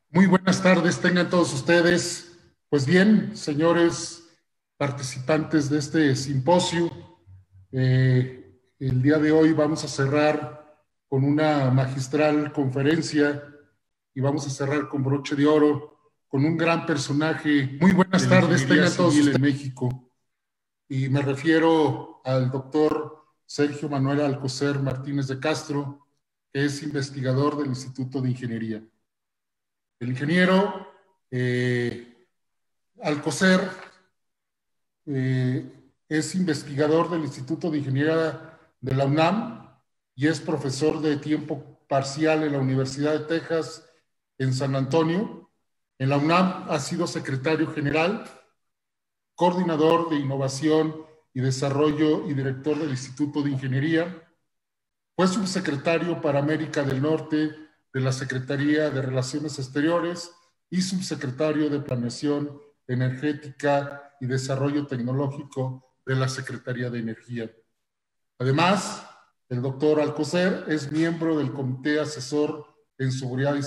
Muy buenas tardes, tengan todos ustedes. Pues bien, señores participantes de este simposio, el día de hoy vamos a cerrar con una magistral conferencia y vamos a cerrar con broche de oro con un gran personaje. Muy buenas tardes, tengan todos ustedes en México. Y me refiero al doctor Sergio Manuel Alcocer Martínez de Castro, que es investigador del Instituto de Ingeniería. El ingeniero Alcocer es investigador del Instituto de Ingeniería de la UNAM y es profesor de tiempo parcial en la Universidad de Texas en San Antonio. En la UNAM ha sido secretario general, coordinador de innovación y desarrollo y director del Instituto de Ingeniería. Fue subsecretario para América del Norte de la Secretaría de Relaciones Exteriores y subsecretario de Planeación Energética y Desarrollo Tecnológico de la Secretaría de Energía. Además, el doctor Alcocer es miembro del Comité Asesor en Seguridad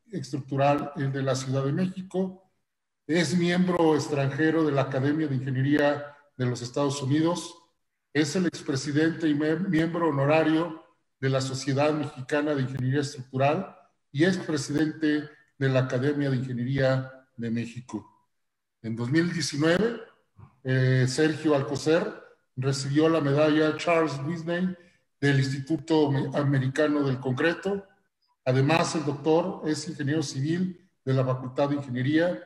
Estructural de la Ciudad de México, es miembro extranjero de la Academia de Ingeniería de los Estados Unidos, es el expresidente y miembro honorario de la Sociedad Mexicana de Ingeniería Estructural y es presidente de la Academia de Ingeniería de México. En 2019, Sergio Alcocer recibió la medalla Charles Whitney del Instituto Americano del Concreto. Además, el doctor es ingeniero civil de la Facultad de Ingeniería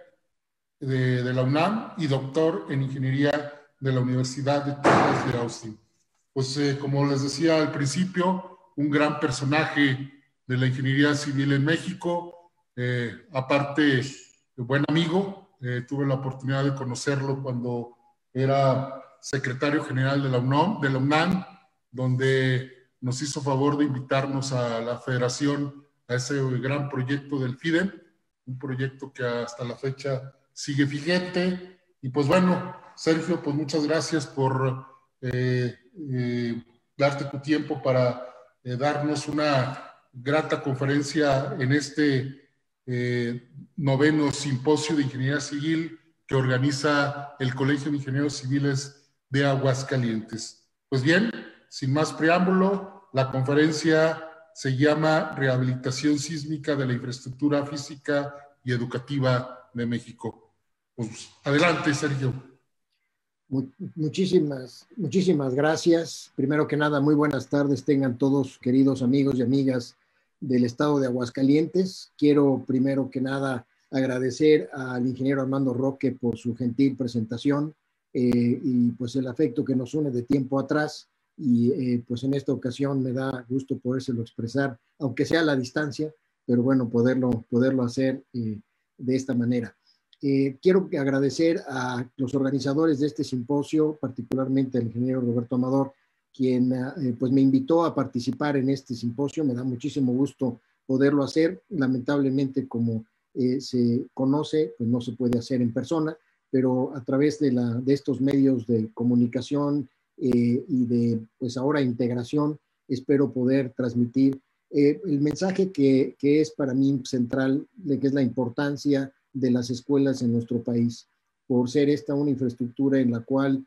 de la UNAM y doctor en Ingeniería de la Universidad de Texas de Austin. Pues como les decía al principio, un gran personaje de la ingeniería civil en México, aparte buen amigo, tuve la oportunidad de conocerlo cuando era secretario general de la UNAM, donde nos hizo favor de invitarnos a la federación a ese gran proyecto del FIDEM, un proyecto que hasta la fecha sigue vigente. Y pues bueno, Sergio, pues muchas gracias por darte tu tiempo para darnos una grata conferencia en este noveno simposio de Ingeniería Civil que organiza el Colegio de Ingenieros Civiles de Aguascalientes. Pues bien, sin más preámbulo, la conferencia se llama Rehabilitación sísmica de la infraestructura física y educativa de México. Pues adelante, Sergio. Muchísimas gracias. Primero que nada, muy buenas tardes tengan todos, queridos amigos y amigas del estado de Aguascalientes. Quiero primero que nada agradecer al ingeniero Armando Roque por su gentil presentación y pues el afecto que nos une de tiempo atrás. Y pues en esta ocasión me da gusto podérselo expresar, aunque sea a la distancia, pero bueno, poderlo hacer de esta manera. Quiero agradecer a los organizadores de este simposio, particularmente al ingeniero Roberto Amador, quien pues me invitó a participar en este simposio. Me da muchísimo gusto poderlo hacer. Lamentablemente, como se conoce, pues no se puede hacer en persona, pero a través de estos medios de comunicación y de pues ahora integración, espero poder transmitir el mensaje que es para mí central, de que es la importancia de las escuelas en nuestro país, por ser esta una infraestructura en la cual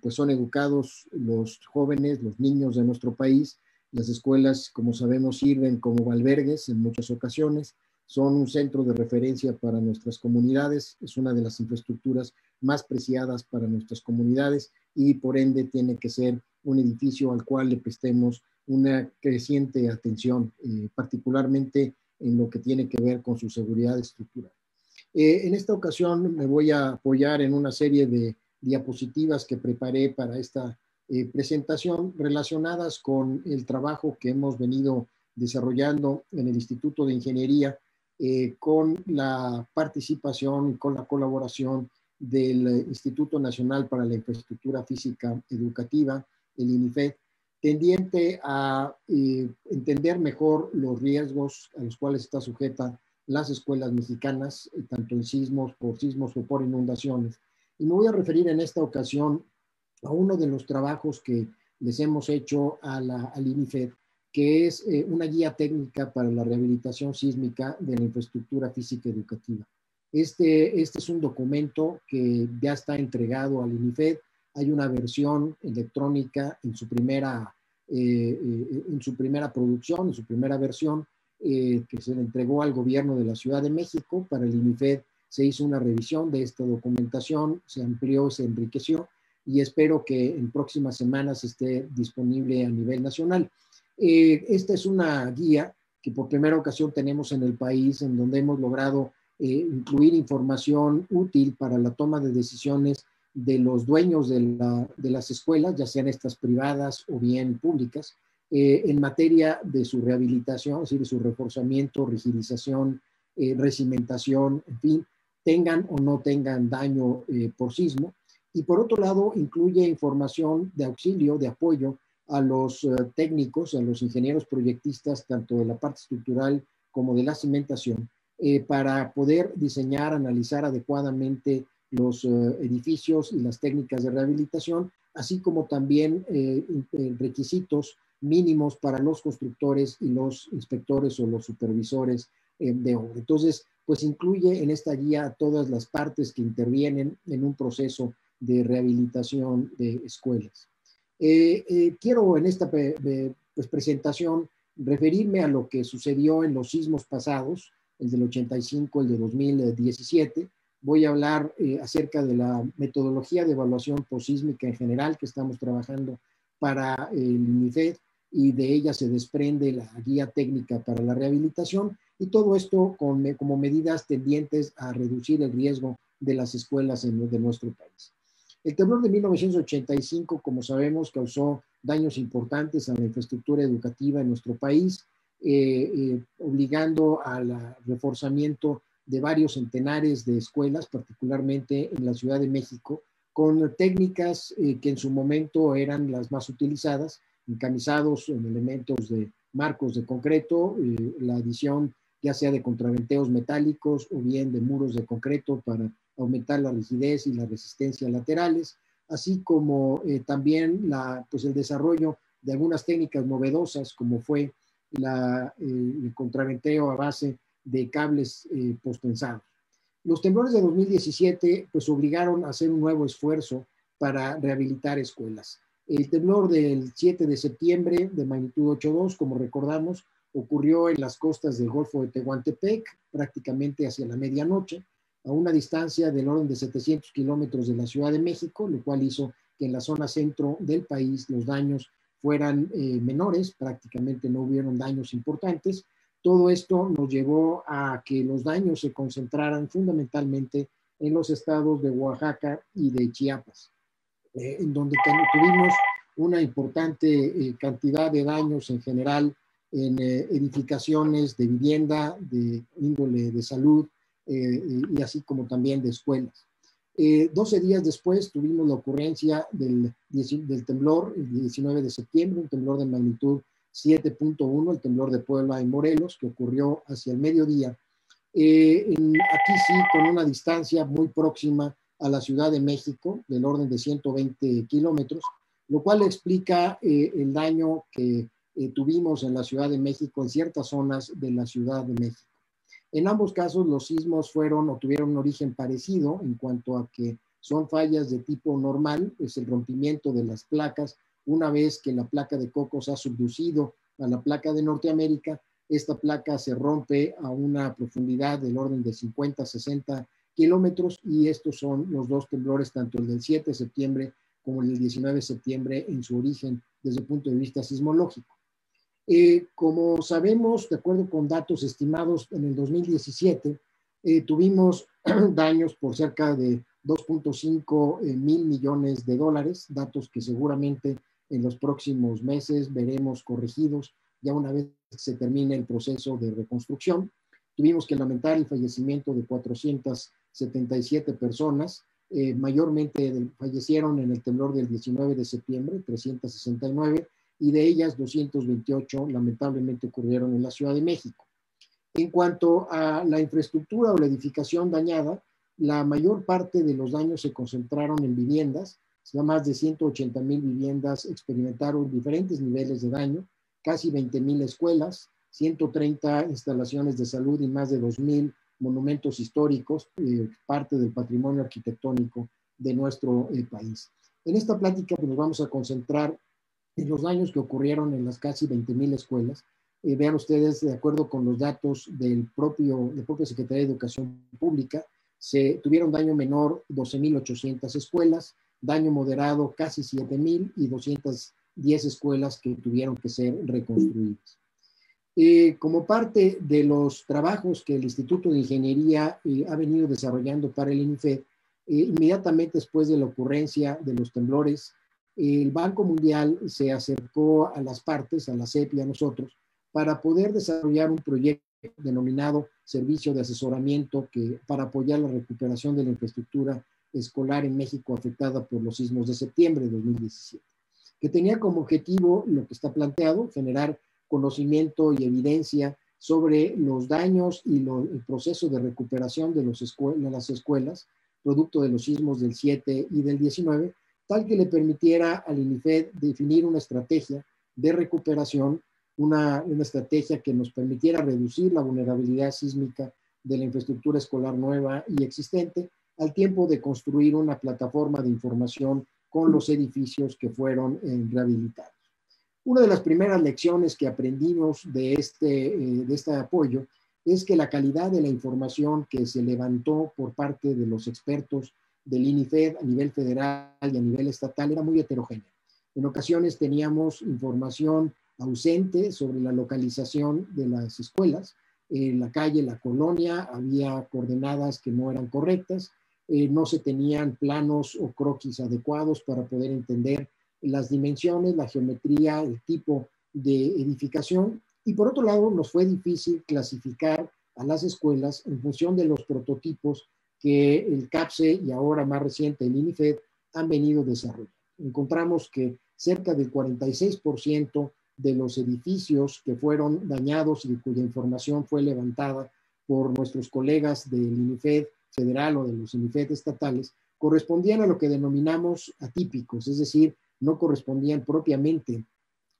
pues son educados los jóvenes, los niños de nuestro país. Las escuelas, como sabemos, sirven como albergues en muchas ocasiones, son un centro de referencia para nuestras comunidades, es una de las infraestructuras más preciadas para nuestras comunidades y por ende tiene que ser un edificio al cual le prestemos una creciente atención, particularmente en lo que tiene que ver con su seguridad estructural. En esta ocasión me voy a apoyar en una serie de diapositivas que preparé para esta presentación relacionadas con el trabajo que hemos venido desarrollando en el Instituto de Ingeniería con la participación y con la colaboración del Instituto Nacional para la Infraestructura Física Educativa, el INIFED, tendiente a entender mejor los riesgos a los cuales está sujeta las escuelas mexicanas, tanto en por sismos o por inundaciones. Y me voy a referir en esta ocasión a uno de los trabajos que les hemos hecho al INIFED que es una guía técnica para la rehabilitación sísmica de la infraestructura física educativa. Este es un documento que ya está entregado al INIFED. Hay una versión electrónica en su primera producción, en su primera versión, que se le entregó al gobierno de la Ciudad de México. Para el INIFED se hizo una revisión de esta documentación, se amplió, se enriqueció, y espero que en próximas semanas esté disponible a nivel nacional. Esta es una guía que por primera ocasión tenemos en el país, en donde hemos logrado incluir información útil para la toma de decisiones de los dueños de las escuelas, ya sean estas privadas o bien públicas, en materia de su rehabilitación, es decir, de su reforzamiento, rigidización, recimentación, en fin, tengan o no tengan daño por sismo. Y por otro lado, incluye información de auxilio, de apoyo a los técnicos, a los ingenieros proyectistas, tanto de la parte estructural como de la cimentación, para poder diseñar, analizar adecuadamente los edificios y las técnicas de rehabilitación, así como también requisitos mínimos para los constructores y los inspectores o los supervisores de obra. Entonces, pues incluye en esta guía todas las partes que intervienen en un proceso de rehabilitación de escuelas. Quiero en esta pues, presentación referirme a lo que sucedió en los sismos pasados, el del 85, el de 2017. Voy a hablar acerca de la metodología de evaluación posísmica en general que estamos trabajando para el INIFED, y de ella se desprende la guía técnica para la rehabilitación, y todo esto como medidas tendientes a reducir el riesgo de las escuelas de nuestro país. El temblor de 1985, como sabemos, causó daños importantes a la infraestructura educativa en nuestro país, obligando al reforzamiento de varios centenares de escuelas, particularmente en la Ciudad de México, con técnicas que en su momento eran las más utilizadas, encamisados en elementos de marcos de concreto, la adición ya sea de contraventeos metálicos o bien de muros de concreto para aumentar la rigidez y la resistencia laterales, así como también pues el desarrollo de algunas técnicas novedosas, como fue el contraventeo a base de cables pospensados. Los temblores de 2017 pues obligaron a hacer un nuevo esfuerzo para rehabilitar escuelas. El temblor del 7 de septiembre de magnitud 8.2, como recordamos, ocurrió en las costas del Golfo de Tehuantepec, prácticamente hacia la medianoche, a una distancia del orden de 700 kilómetros de la Ciudad de México, lo cual hizo que en la zona centro del país los daños fueran menores, prácticamente no hubieron daños importantes. Todo esto nos llevó a que los daños se concentraran fundamentalmente en los estados de Oaxaca y de Chiapas, en donde tuvimos una importante cantidad de daños en general en edificaciones de vivienda, de índole de salud, y así como también de escuelas. 12 días después tuvimos la ocurrencia del temblor, el 19 de septiembre, un temblor de magnitud 7.1, el temblor de Puebla y Morelos, que ocurrió hacia el mediodía. Aquí sí, con una distancia muy próxima a la Ciudad de México, del orden de 120 kilómetros, lo cual explica el daño que tuvimos en la Ciudad de México, en ciertas zonas de la Ciudad de México. En ambos casos los sismos tuvieron un origen parecido en cuanto a que son fallas de tipo normal, es el rompimiento de las placas. Una vez que la placa de Cocos ha subducido a la placa de Norteamérica, esta placa se rompe a una profundidad del orden de 50, 60 kilómetros, y estos son los dos temblores, tanto el del 7 de septiembre como el del 19 de septiembre, en su origen desde el punto de vista sismológico. Como sabemos, de acuerdo con datos estimados en el 2017, tuvimos daños por cerca de 2.5 mil millones de dólares, datos que seguramente en los próximos meses veremos corregidos ya una vez que se termine el proceso de reconstrucción. Tuvimos que lamentar el fallecimiento de 477 personas, mayormente fallecieron en el temblor del 19 de septiembre, 369, y de ellas 228 lamentablemente ocurrieron en la Ciudad de México. En cuanto a la infraestructura o la edificación dañada, la mayor parte de los daños se concentraron en viviendas. Más de 180,000 viviendas experimentaron diferentes niveles de daño. casi 20,000 escuelas, 130 instalaciones de salud y más de 2,000 monumentos históricos, parte del patrimonio arquitectónico de nuestro país. En esta plática pues, nos vamos a concentrar en los daños que ocurrieron en las casi 20,000 escuelas. Vean ustedes, de acuerdo con los datos de la propia Secretaría de Educación Pública, se tuvieron daño menor 12,800 escuelas, daño moderado casi 7,000 y 210 escuelas que tuvieron que ser reconstruidas. Como parte de los trabajos que el Instituto de Ingeniería ha venido desarrollando para el INIFED, inmediatamente después de la ocurrencia de los temblores, el Banco Mundial se acercó a las partes, a la CEP y a nosotros, para poder desarrollar un proyecto denominado Servicio de Asesoramiento para apoyar la recuperación de la infraestructura escolar en México afectada por los sismos de septiembre de 2017, que tenía como objetivo lo que está planteado, generar conocimiento y evidencia sobre los daños y el proceso de recuperación de las escuelas, producto de los sismos del 7 y del 19, tal que le permitiera al INIFED definir una estrategia de recuperación, una estrategia que nos permitiera reducir la vulnerabilidad sísmica de la infraestructura escolar nueva y existente, al tiempo de construir una plataforma de información con los edificios que fueron rehabilitados. Una de las primeras lecciones que aprendimos de este apoyo es que la calidad de la información que se levantó por parte de los expertos del INIFED a nivel federal y a nivel estatal era muy heterogénea. En ocasiones teníamos información ausente sobre la localización de las escuelas. En la calle, la colonia, había coordenadas que no eran correctas, no se tenían planos o croquis adecuados para poder entender las dimensiones, la geometría, el tipo de edificación. Y por otro lado, nos fue difícil clasificar a las escuelas en función de los prototipos que el CAPSE y ahora más reciente el INIFED han venido desarrollando. Encontramos que cerca del 46% de los edificios que fueron dañados y cuya información fue levantada por nuestros colegas del INIFED federal o de los INIFED estatales correspondían a lo que denominamos atípicos, es decir, no correspondían propiamente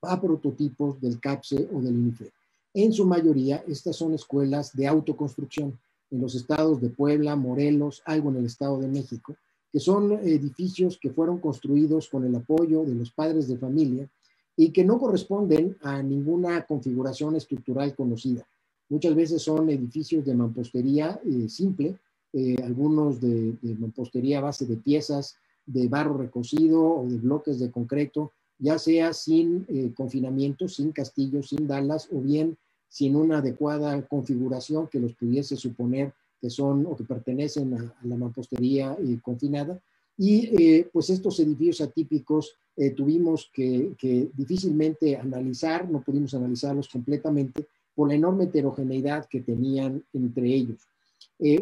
a prototipos del CAPSE o del INIFED. En su mayoría, estas son escuelas de autoconstrucción en los estados de Puebla, Morelos, algo en el Estado de México, que son edificios que fueron construidos con el apoyo de los padres de familia y que no corresponden a ninguna configuración estructural conocida. Muchas veces son edificios de mampostería simple, algunos de mampostería a base de piezas de barro recocido o de bloques de concreto, ya sea sin confinamiento, sin castillos, sin dalas o bien sin una adecuada configuración que los pudiese suponer que son o que pertenecen a la mampostería confinada. Y pues estos edificios atípicos tuvimos que difícilmente analizar, no pudimos analizarlos completamente por la enorme heterogeneidad que tenían entre ellos.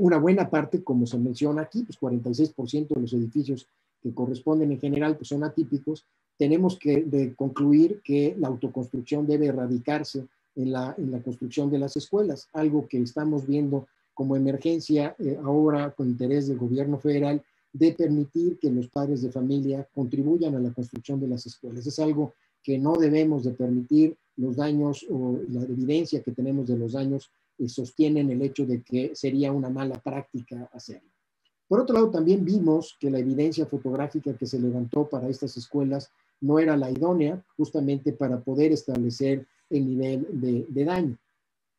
Una buena parte, como se menciona aquí, pues 46% de los edificios que corresponden en general pues son atípicos. Tenemos que concluir que la autoconstrucción debe erradicarse en la construcción de las escuelas, algo que estamos viendo como emergencia ahora con interés del gobierno federal de permitir que los padres de familia contribuyan a la construcción de las escuelas. Es algo que no debemos de permitir. Los daños o la evidencia que tenemos de los daños sostienen el hecho de que sería una mala práctica hacerlo. Por otro lado, también vimos que la evidencia fotográfica que se levantó para estas escuelas no era la idónea, justamente para poder establecer el nivel de daño.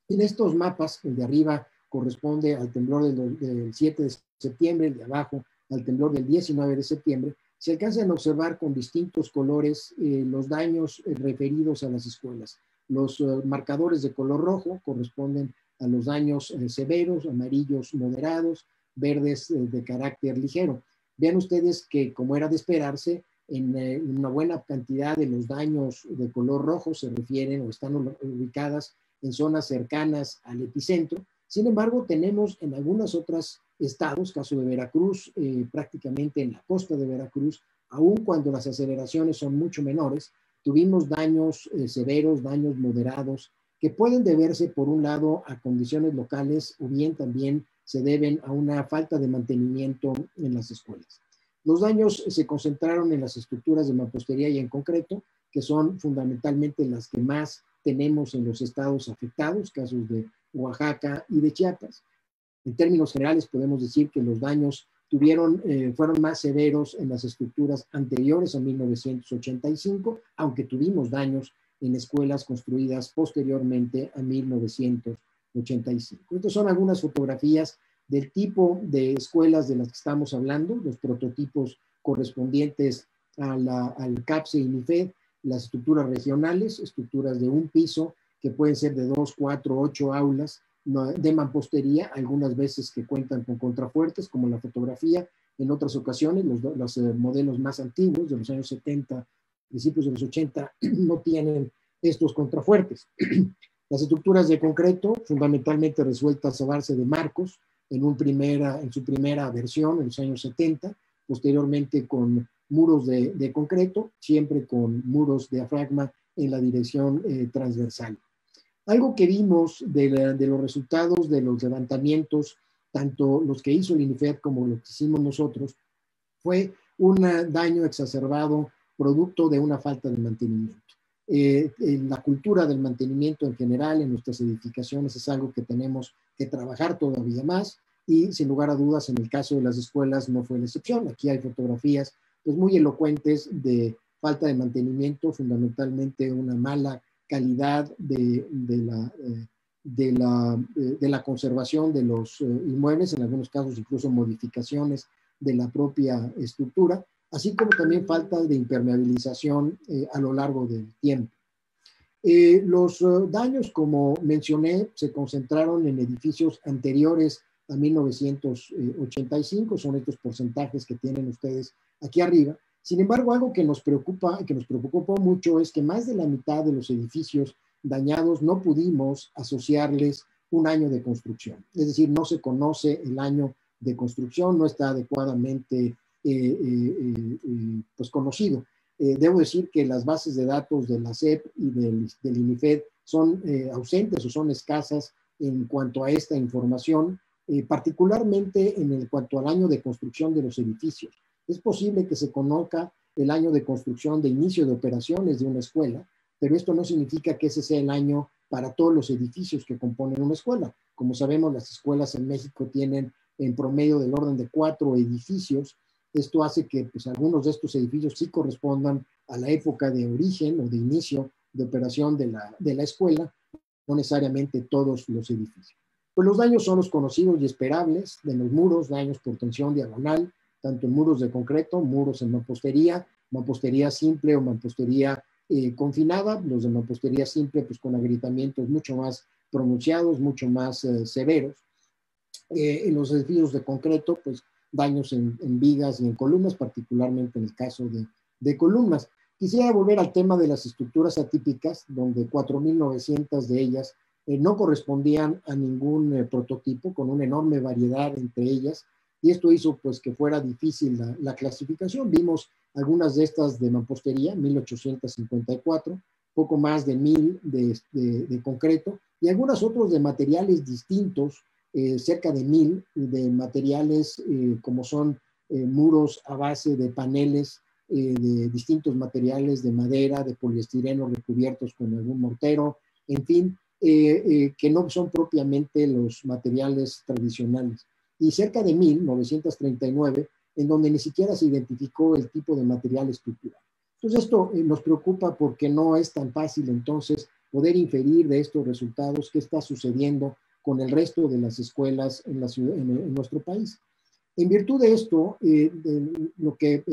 En estos mapas, el de arriba corresponde al temblor del 7 de septiembre, el de abajo al temblor del 19 de septiembre, se alcanzan a observar con distintos colores los daños referidos a las escuelas. Los marcadores de color rojo corresponden a los daños severos, amarillos moderados, verdes de carácter ligero. Vean ustedes que, como era de esperarse, en una buena cantidad de los daños de color rojo se refieren o están ubicadas en zonas cercanas al epicentro. Sin embargo, tenemos en algunos otros estados, caso de Veracruz, prácticamente en la costa de Veracruz, aun cuando las aceleraciones son mucho menores, tuvimos daños severos, daños moderados, que pueden deberse, por un lado, a condiciones locales o bien también se deben a una falta de mantenimiento en las escuelas. Los daños se concentraron en las estructuras de mampostería y en concreto, que son fundamentalmente las que más tenemos en los estados afectados, casos de Oaxaca y de Chiapas. En términos generales, podemos decir que los daños fueron más severos en las estructuras anteriores a 1985, aunque tuvimos daños en escuelas construidas posteriormente a 1985. Estas son algunas fotografías del tipo de escuelas de las que estamos hablando, los prototipos correspondientes al CAPSE y NIFED, las estructuras regionales, estructuras de un piso, que pueden ser de 2, 4, 8 aulas, de mampostería, algunas veces que cuentan con contrafuertes, como la fotografía. En otras ocasiones, los modelos más antiguos, de los años 70, principios de los 80, no tienen estos contrafuertes. Las estructuras de concreto, fundamentalmente resueltas a base de marcos, en su primera versión, en los años 70, posteriormente con muros de concreto, siempre con muros de diafragma en la dirección transversal. Algo que vimos de los resultados de los levantamientos, tanto los que hizo el INIFED como los que hicimos nosotros, fue un daño exacerbado producto de una falta de mantenimiento. La cultura del mantenimiento en general en nuestras edificaciones es algo que tenemos que trabajar todavía más, y sin lugar a dudas en el caso de las escuelas no fue la excepción. Aquí hay fotografías pues muy elocuentes de falta de mantenimiento, fundamentalmente una mala calidad de la conservación de los inmuebles, en algunos casos incluso modificaciones de la propia estructura, así como también falta de impermeabilización a lo largo del tiempo. Los daños, como mencioné, se concentraron en edificios anteriores a 1985, son estos porcentajes que tienen ustedes aquí arriba. Sin embargo, algo que nos preocupó mucho es que más de la mitad de los edificios dañados no pudimos asociarles un año de construcción. Es decir, no se conoce el año de construcción, no está adecuadamente pues conocido. Debo decir que las bases de datos de la SEP y del INIFED son ausentes o son escasas en cuanto a esta información, particularmente en cuanto al año de construcción de los edificios. Es posible que se conozca el año de construcción de inicio de operaciones de una escuela, pero esto no significa que ese sea el año para todos los edificios que componen una escuela. Como sabemos, las escuelas en México tienen en promedio del orden de 4 edificios. Esto hace que pues, algunos de estos edificios sí correspondan a la época de origen o de inicio de operación de la escuela, no necesariamente todos los edificios. Pues los daños son los conocidos y esperables de los muros, daños por tensión diagonal, tanto en muros de concreto, muros en mampostería simple o mampostería confinada, los de mampostería simple pues con agrietamientos mucho más pronunciados, mucho más severos. En los edificios de concreto, pues daños en vigas y en columnas, particularmente en el caso de columnas. Quisiera volver al tema de las estructuras atípicas, donde 4.900 de ellas no correspondían a ningún prototipo, con una enorme variedad entre ellas, y esto hizo pues que fuera difícil la clasificación. Vimos algunas de estas de mampostería, 1.854, poco más de 1.000 de concreto, y algunas otras de materiales distintos, cerca de 1.000 de materiales como son muros a base de paneles de distintos materiales, de madera, de poliestireno recubiertos con algún mortero, en fin, que no son propiamente los materiales tradicionales. Y cerca de 1.939 en donde ni siquiera se identificó el tipo de material estructural. Entonces esto nos preocupa porque no es tan fácil entonces poder inferir de estos resultados qué está sucediendo con el resto de las escuelas en nuestro país. En virtud de esto, lo que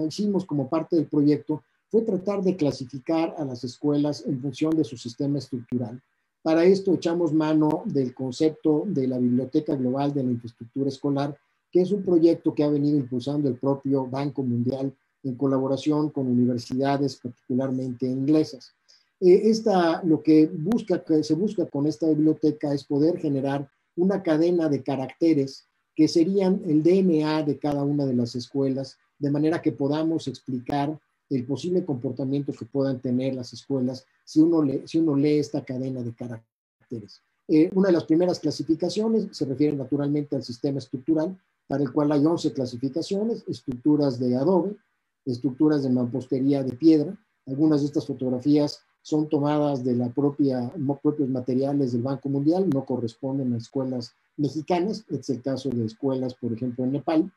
hicimos como parte del proyecto fue tratar de clasificar a las escuelas en función de su sistema estructural. Para esto echamos mano del concepto de la Biblioteca Global de la Infraestructura Escolar, que es un proyecto que ha venido impulsando el propio Banco Mundial en colaboración con universidades, particularmente inglesas. Lo que se busca con esta biblioteca es poder generar una cadena de caracteres que serían el DNA de cada una de las escuelas, de manera que podamos explicar el posible comportamiento que puedan tener las escuelas si uno lee esta cadena de caracteres. Una de las primeras clasificaciones se refiere naturalmente al sistema estructural, para el cual hay 11 clasificaciones: estructuras de adobe, estructuras de mampostería de piedra. Algunas de estas fotografías son tomadas de la propios materiales del Banco Mundial, no corresponden a escuelas mexicanas. Este es el caso de escuelas, por ejemplo, en Nepal.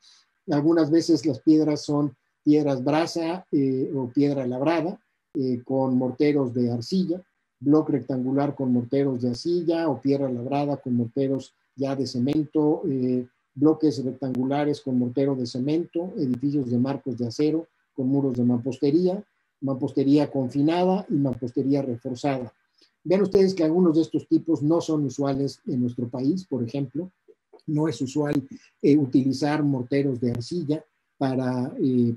Algunas veces las piedras son piedras brasa o piedra labrada con morteros de arcilla, bloque rectangular con morteros de arcilla o piedra labrada con morteros ya de cemento, bloques rectangulares con mortero de cemento, edificios de marcos de acero con muros de mampostería confinada y mampostería reforzada. Vean ustedes que algunos de estos tipos no son usuales en nuestro país. Por ejemplo, no es usual utilizar morteros de arcilla para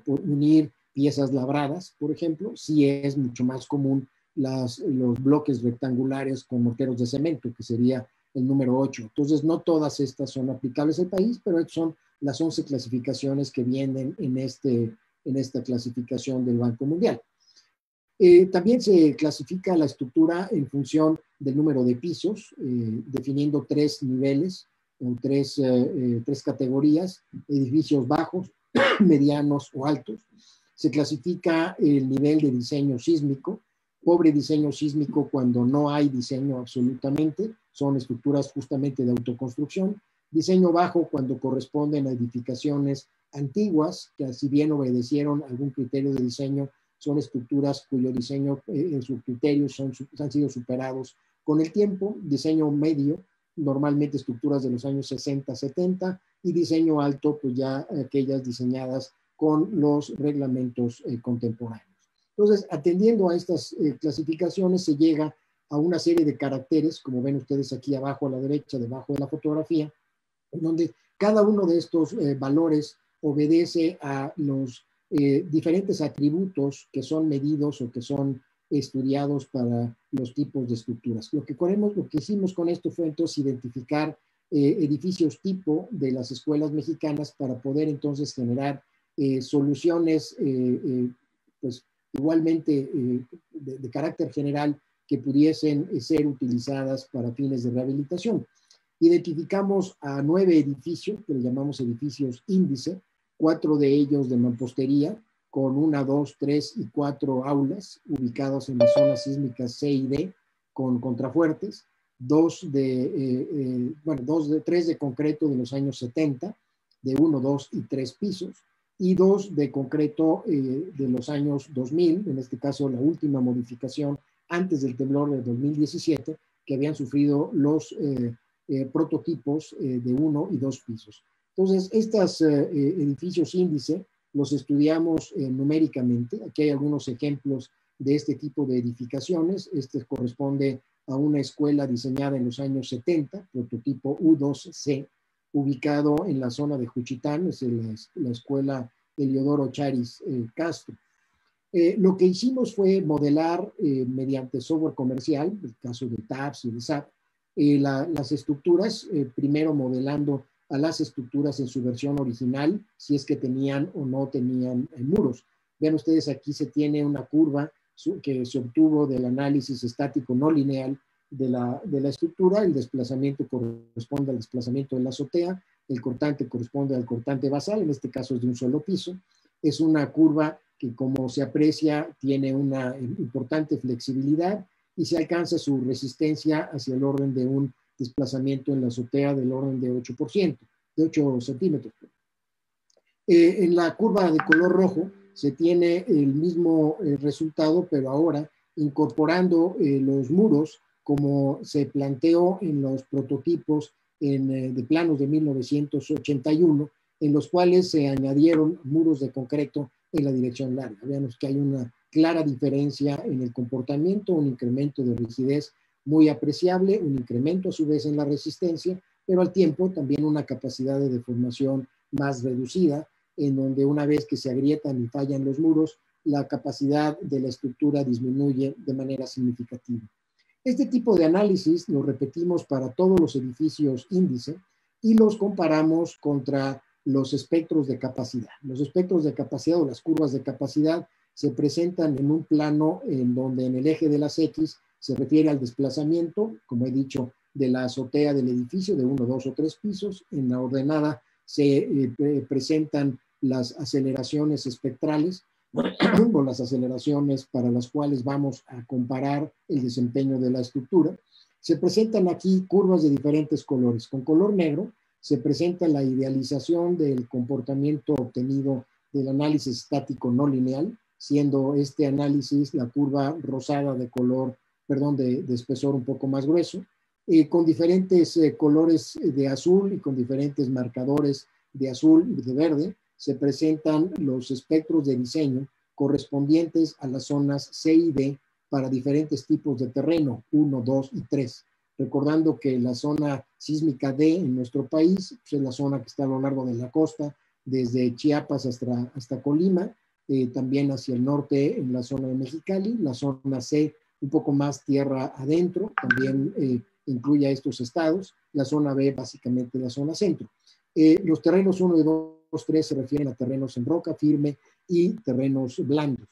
unir piezas labradas, por ejemplo. Sí es mucho más común los bloques rectangulares con morteros de cemento, que sería el número 8. Entonces, no todas estas son aplicables al país, pero estas son las 11 clasificaciones que vienen en esta clasificación del Banco Mundial. También se clasifica la estructura en función del número de pisos, definiendo 3 niveles o tres categorías: edificios bajos, medianos o altos. Se clasifica el nivel de diseño sísmico. Pobre diseño sísmico cuando no hay diseño absolutamente, son estructuras justamente de autoconstrucción. Diseño bajo cuando corresponden a edificaciones antiguas, que si bien obedecieron algún criterio de diseño, son estructuras cuyo diseño en sus criterios han sido superados con el tiempo. Diseño medio, normalmente estructuras de los años 60, 70, y diseño alto, pues ya aquellas diseñadas con los reglamentos contemporáneos. Entonces, atendiendo a estas clasificaciones, se llega a una serie de caracteres, como ven ustedes aquí abajo a la derecha, debajo de la fotografía, donde cada uno de estos valores obedece a los diferentes atributos que son medidos o que son estudiados para los tipos de estructuras. Lo que hicimos con esto fue entonces identificar edificios tipo de las escuelas mexicanas para poder entonces generar soluciones pues igualmente de carácter general que pudiesen ser utilizadas para fines de rehabilitación. Identificamos a 9 edificios, que le llamamos edificios índice, 4 de ellos de mampostería, con 1, 2, 3 y 4 aulas ubicados en las zonas sísmicas C y D, con contrafuertes, 3 de concreto de los años 70, de 1, 2 y 3 pisos, y 2 de concreto de los años 2000, en este caso la última modificación antes del temblor de 2017, que habían sufrido los prototipos de 1 y 2 pisos. Entonces, estos edificios índice los estudiamos numéricamente. Aquí hay algunos ejemplos de este tipo de edificaciones. Este corresponde a una escuela diseñada en los años 70, prototipo U2C, ubicado en la zona de Juchitán, es la escuela Eliodoro Charis Castro. Lo que hicimos fue modelar mediante software comercial, el caso de TAPS y de SAP, las estructuras, primero modelando a las estructuras en su versión original, si es que tenían o no tenían muros. Vean ustedes, aquí se tiene una curva que se obtuvo del análisis estático no lineal de la estructura. El desplazamiento corresponde al desplazamiento de la azotea, el cortante corresponde al cortante basal, en este caso es de un solo piso. Es una curva que, como se aprecia, tiene una importante flexibilidad y se alcanza su resistencia hacia el orden de un desplazamiento en la azotea del orden de 8%, de 8 centímetros. En la curva de color rojo se tiene el mismo resultado, pero ahora incorporando los muros como se planteó en los prototipos de planos de 1981, en los cuales se añadieron muros de concreto en la dirección larga. Veamos que hay una clara diferencia en el comportamiento, un incremento de rigidez muy apreciable, un incremento a su vez en la resistencia, pero al tiempo también una capacidad de deformación más reducida, en donde una vez que se agrietan y fallan los muros, la capacidad de la estructura disminuye de manera significativa. Este tipo de análisis lo repetimos para todos los edificios índice y los comparamos contra los espectros de capacidad. Los espectros de capacidad o las curvas de capacidad se presentan en un plano en donde en el eje de las X se refiere al desplazamiento, como he dicho, de la azotea del edificio de 1, 2 o 3 pisos. En la ordenada se presentan las aceleraciones espectrales o las aceleraciones para las cuales vamos a comparar el desempeño de la estructura. Se presentan aquí curvas de diferentes colores. Con color negro se presenta la idealización del comportamiento obtenido del análisis estático no lineal, siendo este análisis la curva rosada de color, perdón, de espesor un poco más grueso, con diferentes colores de azul y con diferentes marcadores de azul y de verde. Se presentan los espectros de diseño correspondientes a las zonas C y D para diferentes tipos de terreno, 1, 2 y 3. Recordando que la zona sísmica D en nuestro país pues es la zona que está a lo largo de la costa, desde Chiapas hasta Colima, también hacia el norte en la zona de Mexicali, la zona C un poco más tierra adentro, también incluye a estos estados, la zona B básicamente la zona centro. Los terrenos 1, 2, 3 se refieren a terrenos en roca firme y terrenos blandos.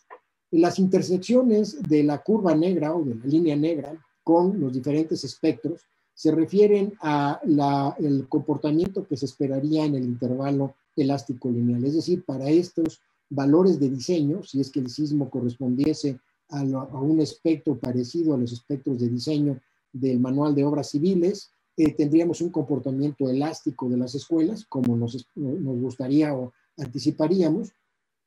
Las intersecciones de la curva negra o de la línea negra con los diferentes espectros se refieren al comportamiento que se esperaría en el intervalo elástico lineal. Es decir, para estos valores de diseño, si es que el sismo correspondiese a un espectro parecido a los espectros de diseño del Manual de Obras Civiles, tendríamos un comportamiento elástico de las escuelas, como nos gustaría o anticiparíamos,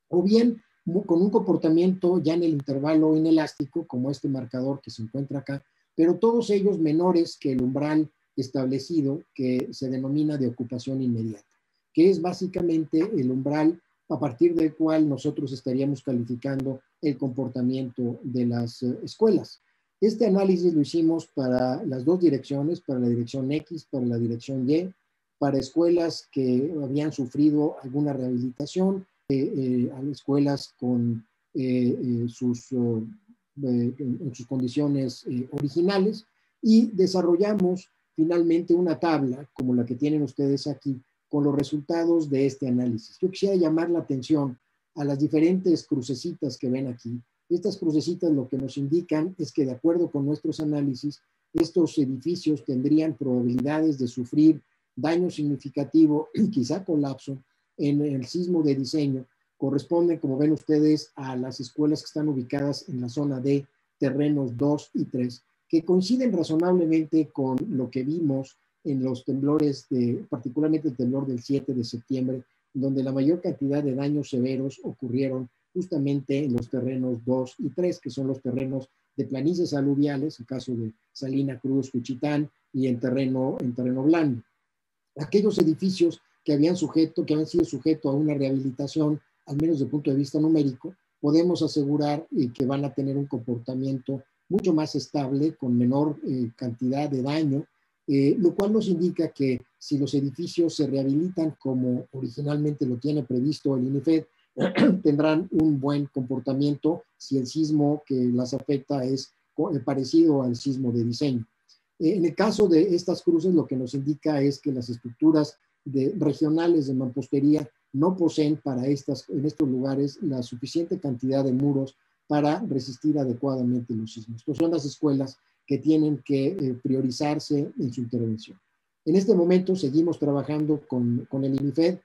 o bien con un comportamiento ya en el intervalo inelástico, como este marcador que se encuentra acá, pero todos ellos menores que el umbral establecido que se denomina de ocupación inmediata, que es básicamente el umbral a partir del cual nosotros estaríamos calificando el comportamiento de las escuelas. Este análisis lo hicimos para las dos direcciones, para la dirección X, para la dirección Y, para escuelas que habían sufrido alguna rehabilitación, a escuelas con en sus condiciones originales, y desarrollamos finalmente una tabla como la que tienen ustedes aquí con los resultados de este análisis. Yo quisiera llamar la atención a las diferentes crucecitas que ven aquí. Estas crucecitas lo que nos indican es que de acuerdo con nuestros análisis, estos edificios tendrían probabilidades de sufrir daño significativo y quizá colapso en el sismo de diseño. Corresponden, como ven ustedes, a las escuelas que están ubicadas en la zona D, terrenos 2 y 3, que coinciden razonablemente con lo que vimos en los temblores, particularmente el temblor del 7 de septiembre, donde la mayor cantidad de daños severos ocurrieron justamente en los terrenos 2 y 3, que son los terrenos de planicies aluviales, el caso de Salina Cruz, Juchitán, y en terreno blando. Aquellos edificios que habían sido sujetos a una rehabilitación, al menos desde el punto de vista numérico, podemos asegurar que van a tener un comportamiento mucho más estable, con menor cantidad de daño, lo cual nos indica que si los edificios se rehabilitan como originalmente lo tiene previsto el INIFED, tendrán un buen comportamiento si el sismo que las afecta es parecido al sismo de diseño. En el caso de estas cruces, lo que nos indica es que las estructuras regionales de mampostería no poseen en estos lugares la suficiente cantidad de muros para resistir adecuadamente los sismos. Estas son las escuelas que tienen que priorizarse en su intervención. En este momento seguimos trabajando con el INIFED,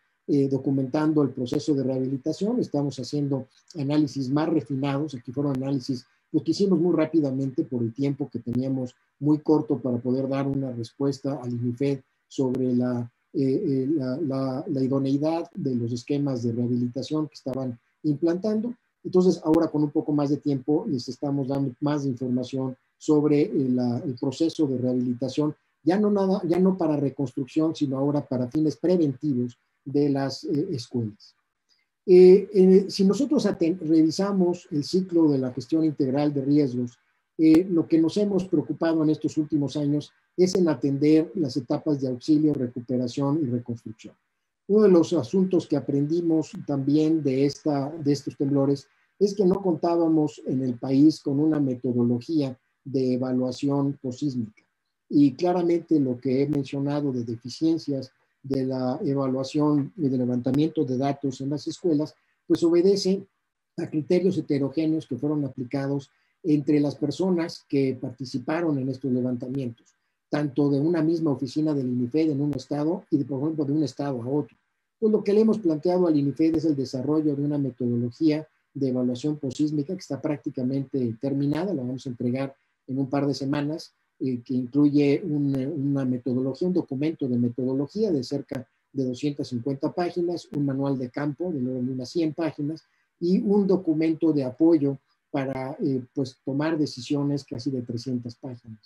documentando el proceso de rehabilitación. Estamos haciendo análisis más refinados. Aquí fueron análisis los que hicimos muy rápidamente por el tiempo que teníamos muy corto para poder dar una respuesta al INIFED sobre la idoneidad de los esquemas de rehabilitación que estaban implantando. Entonces, ahora con un poco más de tiempo les estamos dando más información sobre el proceso de rehabilitación, ya no para reconstrucción, sino ahora para fines preventivos de las escuelas. Si nosotros revisamos el ciclo de la gestión integral de riesgos, lo que nos hemos preocupado en estos últimos años es en atender las etapas de auxilio, recuperación y reconstrucción. Uno de los asuntos que aprendimos también de estos temblores es que no contábamos en el país con una metodología de evaluación posísmica. Y claramente lo que he mencionado de deficiencias de la evaluación y del levantamiento de datos en las escuelas, pues obedece a criterios heterogéneos que fueron aplicados entre las personas que participaron en estos levantamientos, tanto de una misma oficina del INIFED en un estado y, por ejemplo, de un estado a otro. Pues lo que le hemos planteado al INIFED es el desarrollo de una metodología de evaluación posísmica que está prácticamente terminada, la vamos a entregar en un par de semanas, que incluye una metodología, un documento de metodología de cerca de 250 páginas, un manual de campo de unas 100 páginas y un documento de apoyo para pues, tomar decisiones casi de 300 páginas.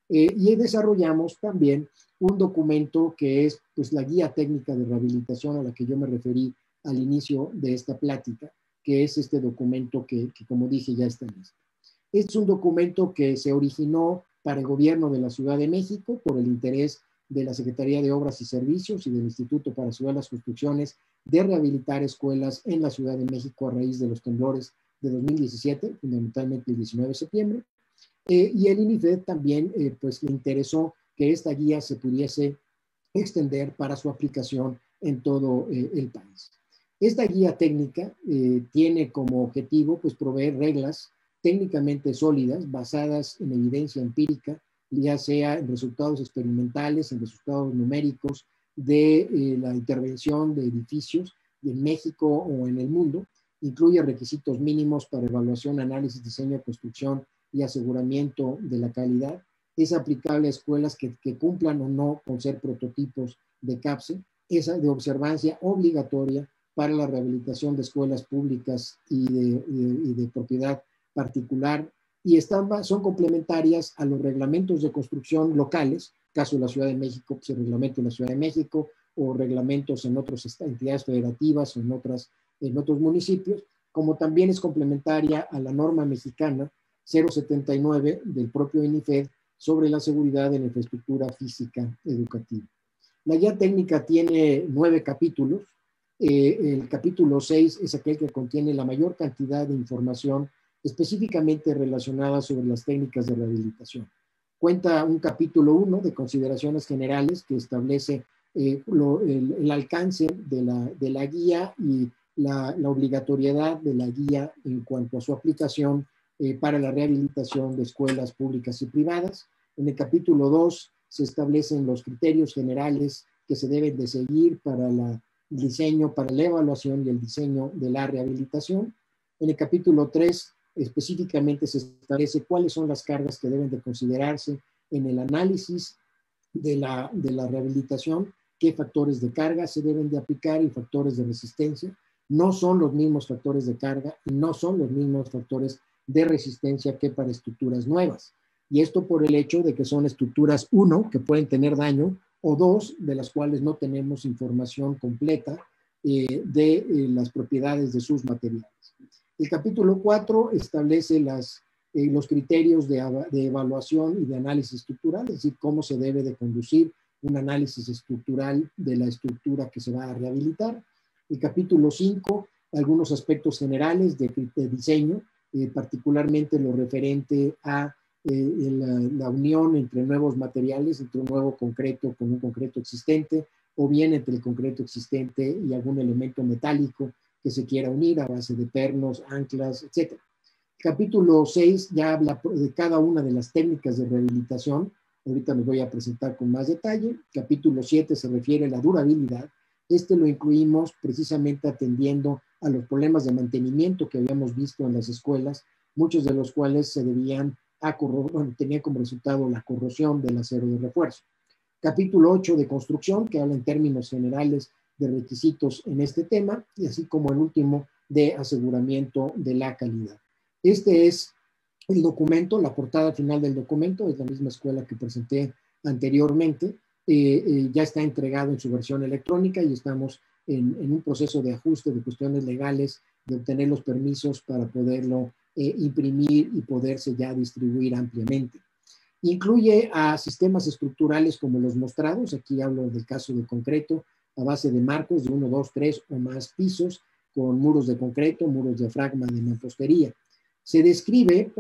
Y desarrollamos también un documento que es pues, la guía técnica de rehabilitación a la que yo me referí al inicio de esta plática, que es este documento que como dije, ya está listo. Es un documento que se originó para el gobierno de la Ciudad de México por el interés de la Secretaría de Obras y Servicios y del Instituto para Ciudad de las Construcciones de rehabilitar escuelas en la Ciudad de México a raíz de los temblores de 2017, fundamentalmente el 19 de septiembre. Y el INIFED también pues, le interesó que esta guía se pudiese extender para su aplicación en todo el país. Esta guía técnica tiene como objetivo pues, proveer reglas técnicamente sólidas, basadas en evidencia empírica, ya sea en resultados experimentales, en resultados numéricos de la intervención de edificios en México o en el mundo. Incluye requisitos mínimos para evaluación, análisis, diseño, construcción y aseguramiento de la calidad. Es aplicable a escuelas que cumplan o no con ser prototipos de CAPCE. Es de observancia obligatoria para la rehabilitación de escuelas públicas y de propiedad particular, y son complementarias a los reglamentos de construcción locales, caso de la Ciudad de México, pues el reglamento de la Ciudad de México, o reglamentos en otras entidades federativas o en otros municipios, como también es complementaria a la norma mexicana 079 del propio INIFED sobre la seguridad en la infraestructura física educativa. La guía técnica tiene 9 capítulos. El capítulo 6 es aquel que contiene la mayor cantidad de información específicamente relacionada sobre las técnicas de rehabilitación. Cuenta un capítulo 1 de consideraciones generales que establece el alcance de la guía y la obligatoriedad de la guía en cuanto a su aplicación para la rehabilitación de escuelas públicas y privadas. En el capítulo 2 se establecen los criterios generales que se deben de seguir para el diseño, para la evaluación y el diseño de la rehabilitación. En el capítulo 3 específicamente se establece cuáles son las cargas que deben de considerarse en el análisis de la rehabilitación, qué factores de carga se deben de aplicar y factores de resistencia. No son los mismos factores de carga y no son los mismos factores de resistencia que para estructuras nuevas. Y esto por el hecho de que son estructuras, 1, que pueden tener daño, o 2, de las cuales no tenemos información completa de las propiedades de sus materiales. El capítulo 4 establece los criterios de evaluación y de análisis estructural, es decir, cómo se debe de conducir un análisis estructural de la estructura que se va a rehabilitar. El capítulo 5, algunos aspectos generales de diseño, particularmente lo referente a la unión entre nuevos materiales, entre un nuevo concreto con un concreto existente, o bien entre el concreto existente y algún elemento metálico que se quiera unir a base de pernos, anclas, etc. Capítulo 6 ya habla de cada una de las técnicas de rehabilitación. Ahorita les voy a presentar con más detalle. Capítulo 7 se refiere a la durabilidad. Este lo incluimos precisamente atendiendo a los problemas de mantenimiento que habíamos visto en las escuelas, muchos de los cuales se debían tenían como resultado la corrosión del acero de refuerzo. Capítulo 8 de construcción, que habla en términos generales de requisitos en este tema, y así como el último de aseguramiento de la calidad. Este es el documento, la portada final del documento, es la misma escuela que presenté anteriormente, ya está entregado en su versión electrónica y estamos en un proceso de ajuste de cuestiones legales, de obtener los permisos para poderlo imprimir y poderse ya distribuir ampliamente. Incluye a sistemas estructurales como los mostrados, aquí hablo del caso de concreto, a base de marcos de 1, 2, 3 o más pisos, con muros de concreto, muros de diafragma de mampostería. Se describe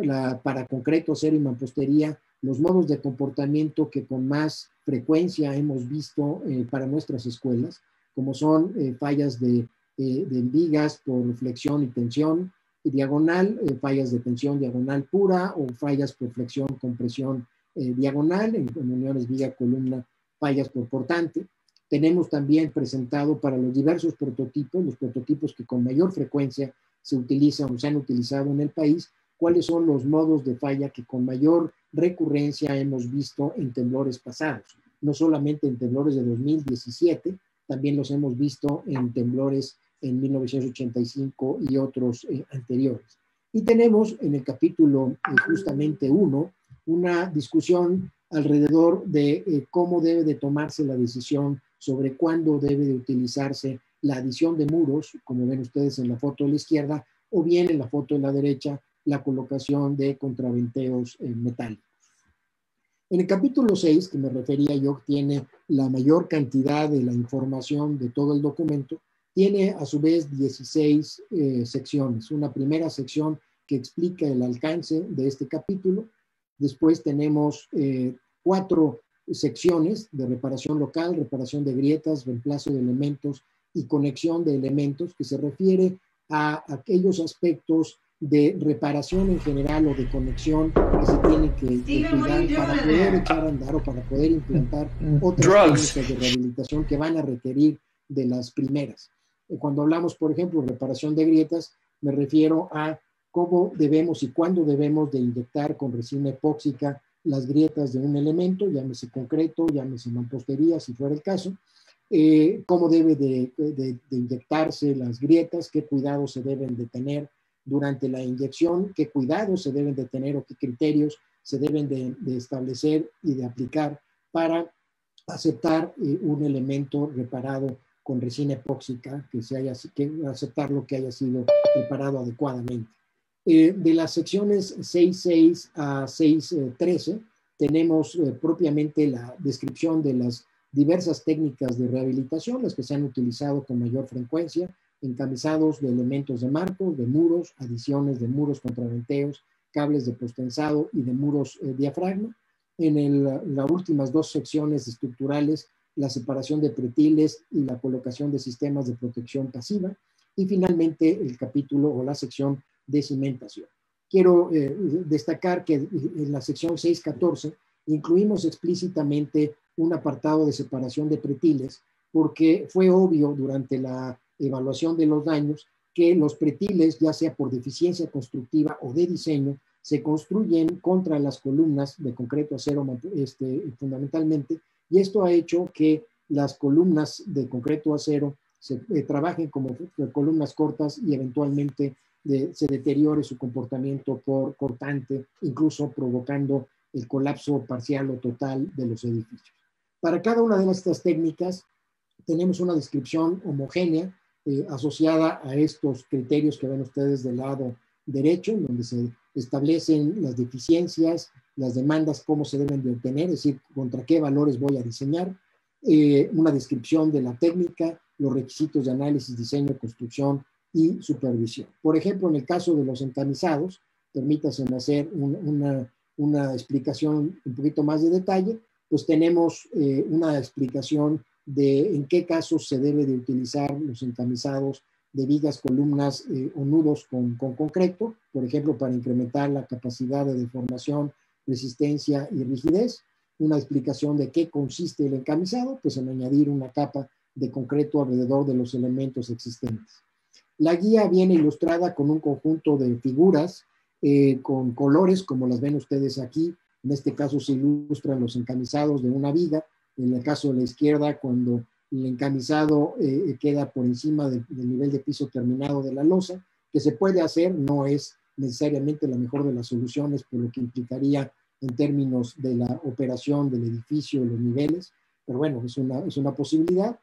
para concreto, acero y mampostería los modos de comportamiento que con más frecuencia hemos visto para nuestras escuelas, como son fallas de vigas por flexión y tensión diagonal, fallas de tensión diagonal pura o fallas por flexión, compresión diagonal, en uniones viga-columna, fallas por portante. Tenemos también presentado para los diversos prototipos, los prototipos que con mayor frecuencia se utilizan o se han utilizado en el país, cuáles son los modos de falla que con mayor recurrencia hemos visto en temblores pasados. No solamente en temblores de 2017, también los hemos visto en temblores en 1985 y otros anteriores. Y tenemos en el capítulo justamente 1 una discusión alrededor de cómo debe de tomarse la decisión sobre cuándo debe de utilizarse la adición de muros, como ven ustedes en la foto de la izquierda, o bien en la foto de la derecha, la colocación de contraventeos metálicos. En el capítulo 6, que me refería yo, tiene la mayor cantidad de la información de todo el documento, tiene a su vez 16 secciones. Una primera sección que explica el alcance de este capítulo. Después tenemos 4 secciones de reparación local, reparación de grietas, reemplazo de elementos y conexión de elementos, que se refiere a aquellos aspectos de reparación en general o de conexión que se tienen que cuidar para poder echar a andar o para poder implantar otras técnicas de rehabilitación que van a requerir de las primeras. Cuando hablamos, por ejemplo, de reparación de grietas, me refiero a cómo debemos y cuándo debemos de inyectar con resina epóxica las grietas de un elemento, llámese concreto, llámese mampostería, si fuera el caso, cómo debe de inyectarse las grietas, qué cuidados se deben de tener durante la inyección, qué cuidados se deben de tener o qué criterios se deben de establecer y de aplicar para aceptar un elemento reparado con resina epóxica, que aceptar lo que haya sido reparado adecuadamente. De las secciones 6.6 a 6.13 tenemos propiamente la descripción de las diversas técnicas de rehabilitación, las que se han utilizado con mayor frecuencia, encamisados de elementos de marcos, de muros, adiciones de muros contraventeos, cables de postensado y de muros diafragma. En las últimas 2 secciones estructurales, la separación de pretiles y la colocación de sistemas de protección pasiva. Y finalmente el capítulo o la sección de cimentación. Quiero destacar que en la sección 6.14 incluimos explícitamente un apartado de separación de pretiles porque fue obvio durante la evaluación de los daños que los pretiles, ya sea por deficiencia constructiva o de diseño, se construyen contra las columnas de concreto acero fundamentalmente, y esto ha hecho que las columnas de concreto acero se trabajen como columnas cortas y eventualmente se deteriore su comportamiento por cortante, incluso provocando el colapso parcial o total de los edificios. Para cada una de estas técnicas tenemos una descripción homogénea asociada a estos criterios que ven ustedes del lado derecho, en donde se establecen las deficiencias, las demandas, cómo se deben de obtener, es decir, contra qué valores voy a diseñar, una descripción de la técnica, los requisitos de análisis, diseño, construcción y supervisión. Por ejemplo, en el caso de los encamisados, permítanme hacer una explicación un poquito más de detalle, pues tenemos una explicación de en qué casos se debe de utilizar los encamisados de vigas, columnas o nudos con concreto, por ejemplo, para incrementar la capacidad de deformación, resistencia y rigidez. Una explicación de qué consiste el encamisado, pues en añadir una capa de concreto alrededor de los elementos existentes. La guía viene ilustrada con un conjunto de figuras con colores, como las ven ustedes aquí. En este caso se ilustran los encamisados de una viga. En el caso de la izquierda, cuando el encamisado queda por encima del nivel de piso terminado de la losa, que se puede hacer, no es necesariamente la mejor de las soluciones, por lo que implicaría en términos de la operación del edificio, los niveles, pero bueno, es una posibilidad.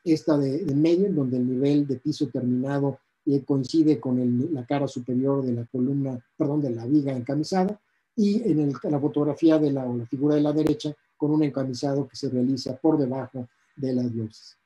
Esta de medio, en donde el nivel de piso terminado coincide con la cara superior de la columna, perdón, de la viga encamisada, y en la fotografía o la figura de la derecha, con un encamisado que se realiza por debajo de las losas.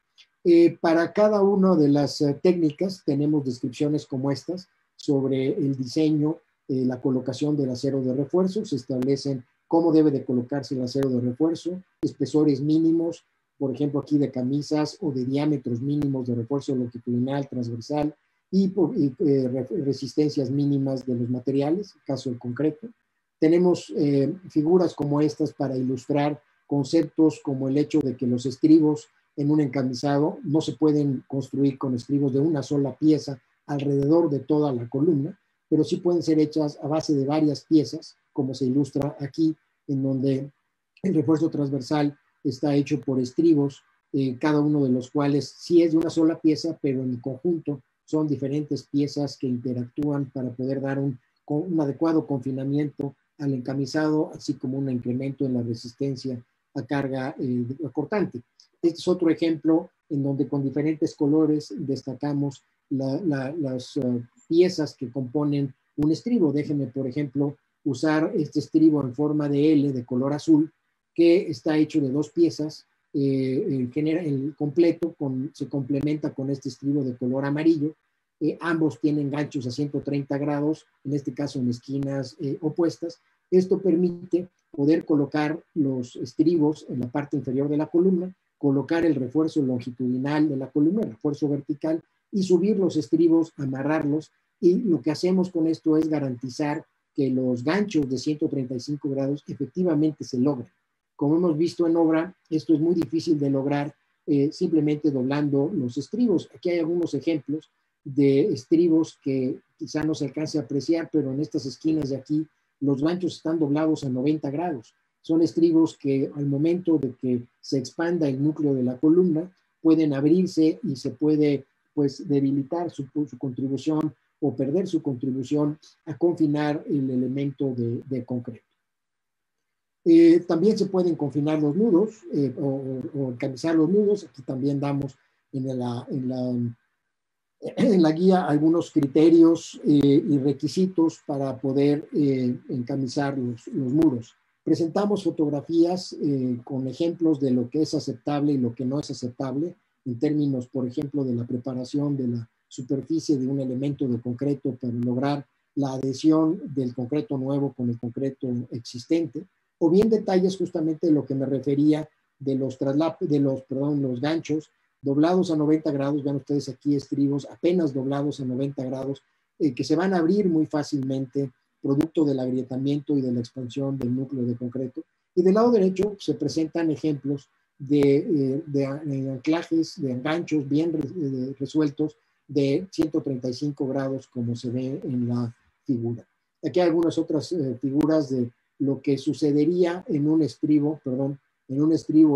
Para cada una de las técnicas tenemos descripciones como estas sobre el diseño, la colocación del acero de refuerzo. Se establecen cómo debe de colocarse el acero de refuerzo, espesores mínimos, por ejemplo aquí de camisas, o de diámetros mínimos de refuerzo longitudinal, transversal, y resistencias mínimas de los materiales, caso del concreto. Tenemos figuras como estas para ilustrar conceptos como el hecho de que los estribos en un encamisado no se pueden construir con estribos de una sola pieza alrededor de toda la columna, pero sí pueden ser hechas a base de varias piezas, como se ilustra aquí, en donde el refuerzo transversal está hecho por estribos, cada uno de los cuales sí es de una sola pieza, pero en el conjunto son diferentes piezas que interactúan para poder dar un adecuado confinamiento al encamisado, así como un incremento en la resistencia a carga cortante. Este es otro ejemplo en donde con diferentes colores destacamos las piezas que componen un estribo. Déjenme, por ejemplo, usar este estribo en forma de L de color azul, que está hecho de dos piezas. El completo se complementa con este estribo de color amarillo. Ambos tienen ganchos a 130 grados, en este caso en esquinas opuestas. Esto permite poder colocar los estribos en la parte inferior de la columna, colocar el refuerzo longitudinal de la columna, el refuerzo vertical, y subir los estribos, amarrarlos, y lo que hacemos con esto es garantizar que los ganchos de 135 grados efectivamente se logren. Como hemos visto en obra, esto es muy difícil de lograr simplemente doblando los estribos. Aquí hay algunos ejemplos de estribos que quizá no se alcance a apreciar, pero en estas esquinas de aquí los ganchos están doblados a 90 grados. Son estribos que al momento de que se expanda el núcleo de la columna pueden abrirse y se puede pues debilitar su contribución o perder su contribución a confinar el elemento de concreto. También se pueden confinar los nudos o encamisar los nudos. Aquí también damos en la guía algunos criterios y requisitos para poder encamisar los muros. Presentamos fotografías con ejemplos de lo que es aceptable y lo que no es aceptable en términos, por ejemplo, de la preparación de la superficie de un elemento de concreto para lograr la adhesión del concreto nuevo con el concreto existente, o bien detalles justamente de lo que me refería de los ganchos doblados a 90 grados. Vean ustedes aquí estribos apenas doblados a 90 grados que se van a abrir muy fácilmente producto del agrietamiento y de la expansión del núcleo de concreto. Y del lado derecho se presentan ejemplos de anclajes, de enganchos bien resueltos de 135 grados, como se ve en la figura. Aquí hay algunas otras figuras de lo que sucedería en un estribo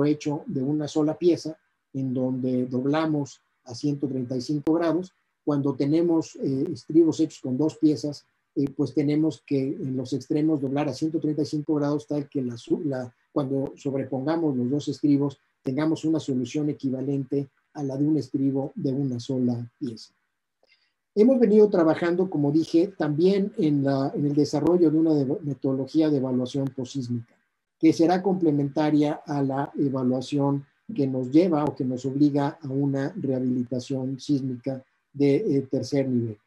hecho de una sola pieza, en donde doblamos a 135 grados. Cuando tenemos estribos hechos con dos piezas, pues tenemos que en los extremos doblar a 135 grados tal que cuando sobrepongamos los dos estribos tengamos una solución equivalente a la de un estribo de una sola pieza. Hemos venido trabajando, como dije, también en el desarrollo de una metodología de evaluación posísmica, que será complementaria a la evaluación que nos lleva o que nos obliga a una rehabilitación sísmica de tercer nivel.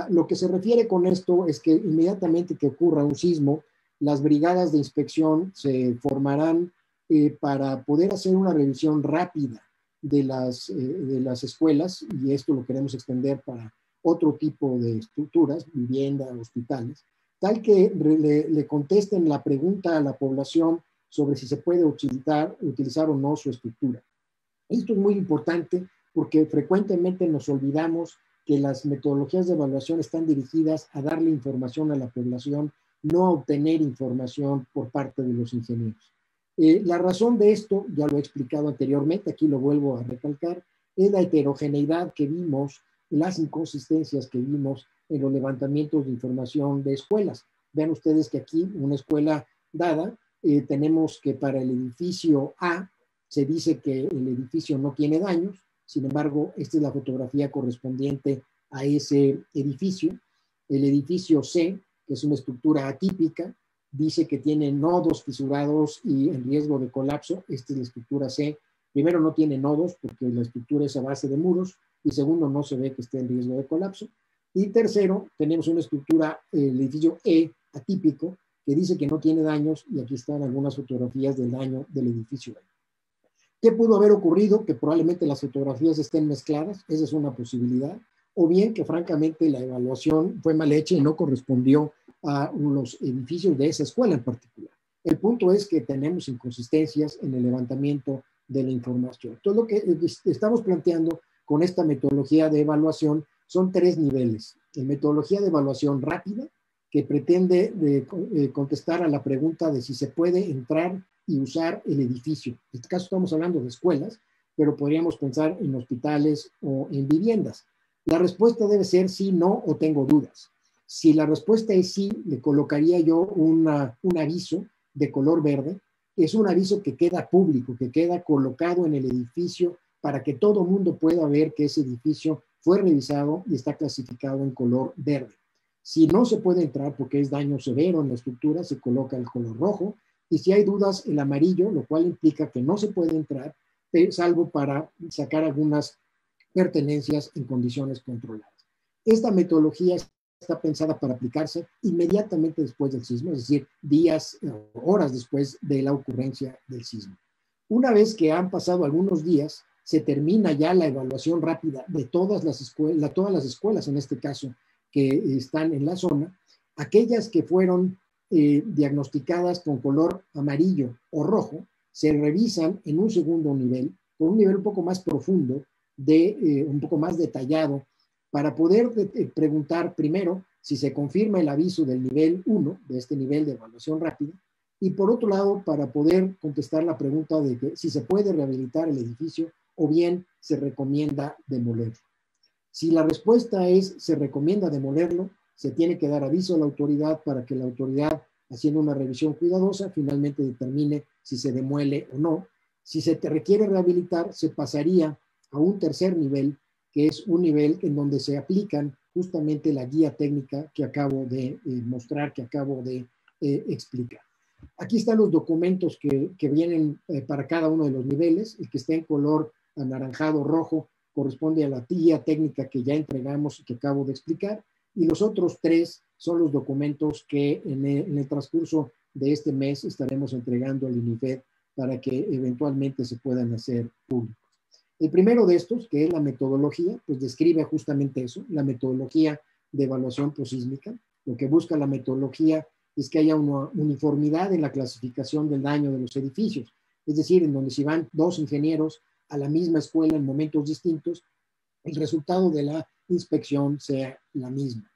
Lo que se refiere con esto es que inmediatamente que ocurra un sismo, las brigadas de inspección se formarán para poder hacer una revisión rápida de las escuelas, y esto lo queremos extender para otro tipo de estructuras, vivienda, hospitales, tal que le contesten la pregunta a la población sobre si se puede utilizar o no su estructura. Esto es muy importante porque frecuentemente nos olvidamos que las metodologías de evaluación están dirigidas a darle información a la población, no a obtener información por parte de los ingenieros. La razón de esto, ya lo he explicado anteriormente, aquí lo vuelvo a recalcar, es la heterogeneidad que vimos, las inconsistencias que vimos en los levantamientos de información de escuelas. Vean ustedes que aquí, una escuela dada, tenemos que para el edificio A se dice que el edificio no tiene daños. Sin embargo, esta es la fotografía correspondiente a ese edificio. El edificio C, que es una estructura atípica, dice que tiene nodos fisurados y en riesgo de colapso. Esta es la estructura C. Primero, no tiene nodos porque la estructura es a base de muros, y segundo, no se ve que esté en riesgo de colapso. Y tercero, tenemos una estructura, el edificio E, atípico, que dice que no tiene daños, y aquí están algunas fotografías del daño del edificio E. ¿Qué pudo haber ocurrido? Que probablemente las fotografías estén mezcladas, esa es una posibilidad, o bien que francamente la evaluación fue mal hecha y no correspondió a los edificios de esa escuela en particular. El punto es que tenemos inconsistencias en el levantamiento de la información. Entonces, lo que estamos planteando con esta metodología de evaluación son 3 niveles. La metodología de evaluación rápida, que pretende contestar a la pregunta de si se puede entrar y usar el edificio. En este caso estamos hablando de escuelas, pero podríamos pensar en hospitales o en viviendas. La respuesta debe ser sí, no o tengo dudas. Si la respuesta es sí, le colocaría yo un aviso de color verde. Es un aviso que queda público, que queda colocado en el edificio para que todo el mundo pueda ver que ese edificio fue revisado y está clasificado en color verde. Si no se puede entrar porque es daño severo en la estructura, se coloca el color rojo. Y si hay dudas, el amarillo, lo cual implica que no se puede entrar, salvo para sacar algunas pertenencias en condiciones controladas. Esta metodología está pensada para aplicarse inmediatamente después del sismo, es decir, días o horas después de la ocurrencia del sismo. Una vez que han pasado algunos días, se termina ya la evaluación rápida de todas las escuelas, en este caso, que están en la zona. Aquellas que fueron diagnosticadas con color amarillo o rojo, se revisan en un segundo nivel, con un nivel un poco más profundo, un poco más detallado, para poder preguntar primero si se confirma el aviso del nivel 1, de este nivel de evaluación rápida, y por otro lado, para poder contestar la pregunta de que si se puede rehabilitar el edificio o bien se recomienda demolerlo. Si la respuesta es se recomienda demolerlo, se tiene que dar aviso a la autoridad para que la autoridad, haciendo una revisión cuidadosa, finalmente determine si se demuele o no. Si se te requiere rehabilitar, se pasaría a un tercer nivel, que es un nivel en donde se aplican justamente la guía técnica que acabo de mostrar, que acabo de explicar. Aquí están los documentos que vienen para cada uno de los niveles. El que está en color anaranjado rojo corresponde a la guía técnica que ya entregamos y que acabo de explicar. Y los otros 3 son los documentos que en el transcurso de este mes estaremos entregando al INIFED para que eventualmente se puedan hacer públicos. El primero de estos, que es la metodología, pues describe justamente eso, la metodología de evaluación prosísmica. Lo que busca la metodología es que haya una uniformidad en la clasificación del daño de los edificios. Es decir, en donde si van 2 ingenieros a la misma escuela en momentos distintos, el resultado de la inspección sea la misma,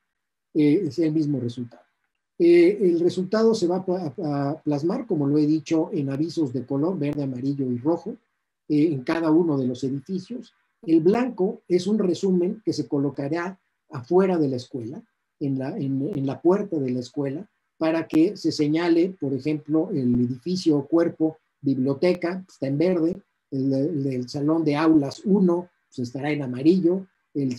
sea el mismo resultado. El resultado se va a plasmar, como lo he dicho, en avisos de color verde, amarillo y rojo, en cada uno de los edificios. El blanco es un resumen que se colocará afuera de la escuela, en la puerta de la escuela, para que se señale, por ejemplo, el edificio o cuerpo, biblioteca, está en verde, el salón de aulas 1 pues estará en amarillo, el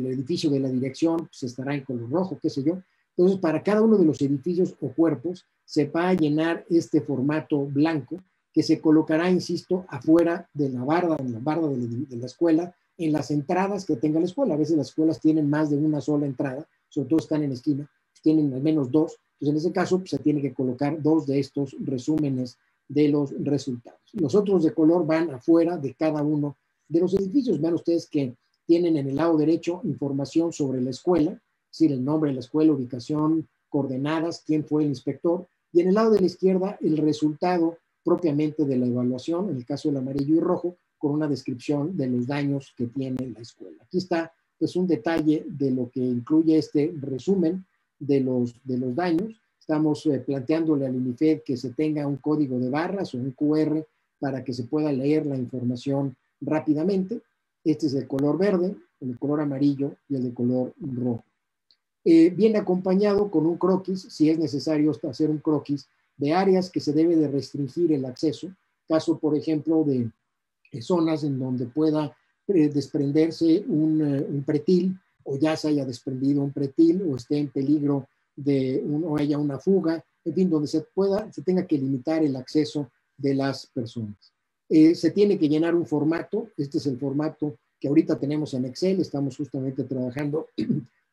edificio de la dirección pues estará en color rojo, qué sé yo. Entonces, para cada uno de los edificios o cuerpos se va a llenar este formato blanco que se colocará, insisto, afuera de la barda, en la barda de la escuela, en las entradas que tenga la escuela. A veces las escuelas tienen más de una sola entrada, sobre todo están en esquina, tienen al menos 2. Entonces, en ese caso, pues, se tiene que colocar 2 de estos resúmenes de los resultados. Los otros de color van afuera de cada uno de los edificios. Vean ustedes que tienen en el lado derecho información sobre la escuela, es decir, el nombre de la escuela, ubicación, coordenadas, quién fue el inspector, y en el lado de la izquierda el resultado propiamente de la evaluación, en el caso del amarillo y rojo, con una descripción de los daños que tiene la escuela. Aquí está pues un detalle de lo que incluye este resumen de los daños. Estamos planteándole al INIFED que se tenga un código de barras o un QR para que se pueda leer la información rápidamente. Este es el color verde, el color amarillo y el de color rojo. Viene acompañado con un croquis, si es necesario hacer un croquis, de áreas que se debe de restringir el acceso, caso por ejemplo de zonas en donde pueda desprenderse un pretil o ya se haya desprendido un pretil o esté en peligro o haya una fuga, en fin, donde se tenga que limitar el acceso de las personas. Se tiene que llenar un formato, este es el formato que ahorita tenemos en Excel, estamos justamente trabajando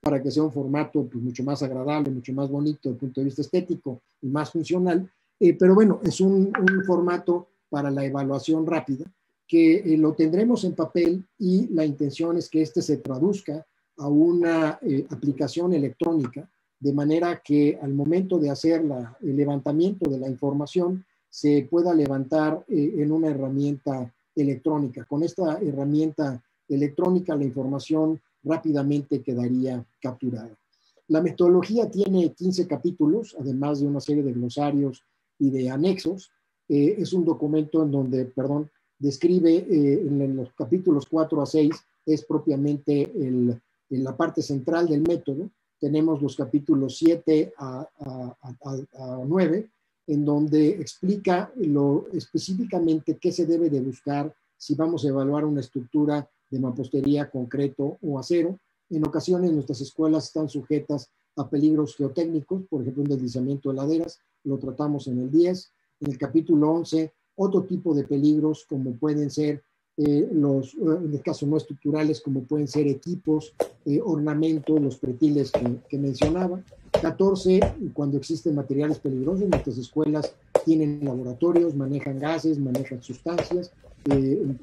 para que sea un formato pues, mucho más agradable, mucho más bonito desde el punto de vista estético y más funcional, pero bueno, es un formato para la evaluación rápida que lo tendremos en papel y la intención es que este se traduzca a una aplicación electrónica de manera que al momento de hacer el levantamiento de la información se pueda levantar en una herramienta electrónica. Con esta herramienta electrónica la información rápidamente quedaría capturada. La metodología tiene 15 capítulos, además de una serie de glosarios y de anexos. Es un documento en donde, describe en los capítulos 4 a 6, es propiamente en la parte central del método. Tenemos los capítulos 7 a 9, en donde explica específicamente qué se debe de buscar si vamos a evaluar una estructura de mampostería, concreto o acero. En ocasiones nuestras escuelas están sujetas a peligros geotécnicos, por ejemplo, un deslizamiento de laderas, lo tratamos en el 10. En el capítulo 11, otro tipo de peligros como pueden ser en el caso no estructurales, como pueden ser equipos, ornamentos, los pretiles que mencionaba. 14, cuando existen materiales peligrosos, nuestras escuelas tienen laboratorios, manejan gases, manejan sustancias,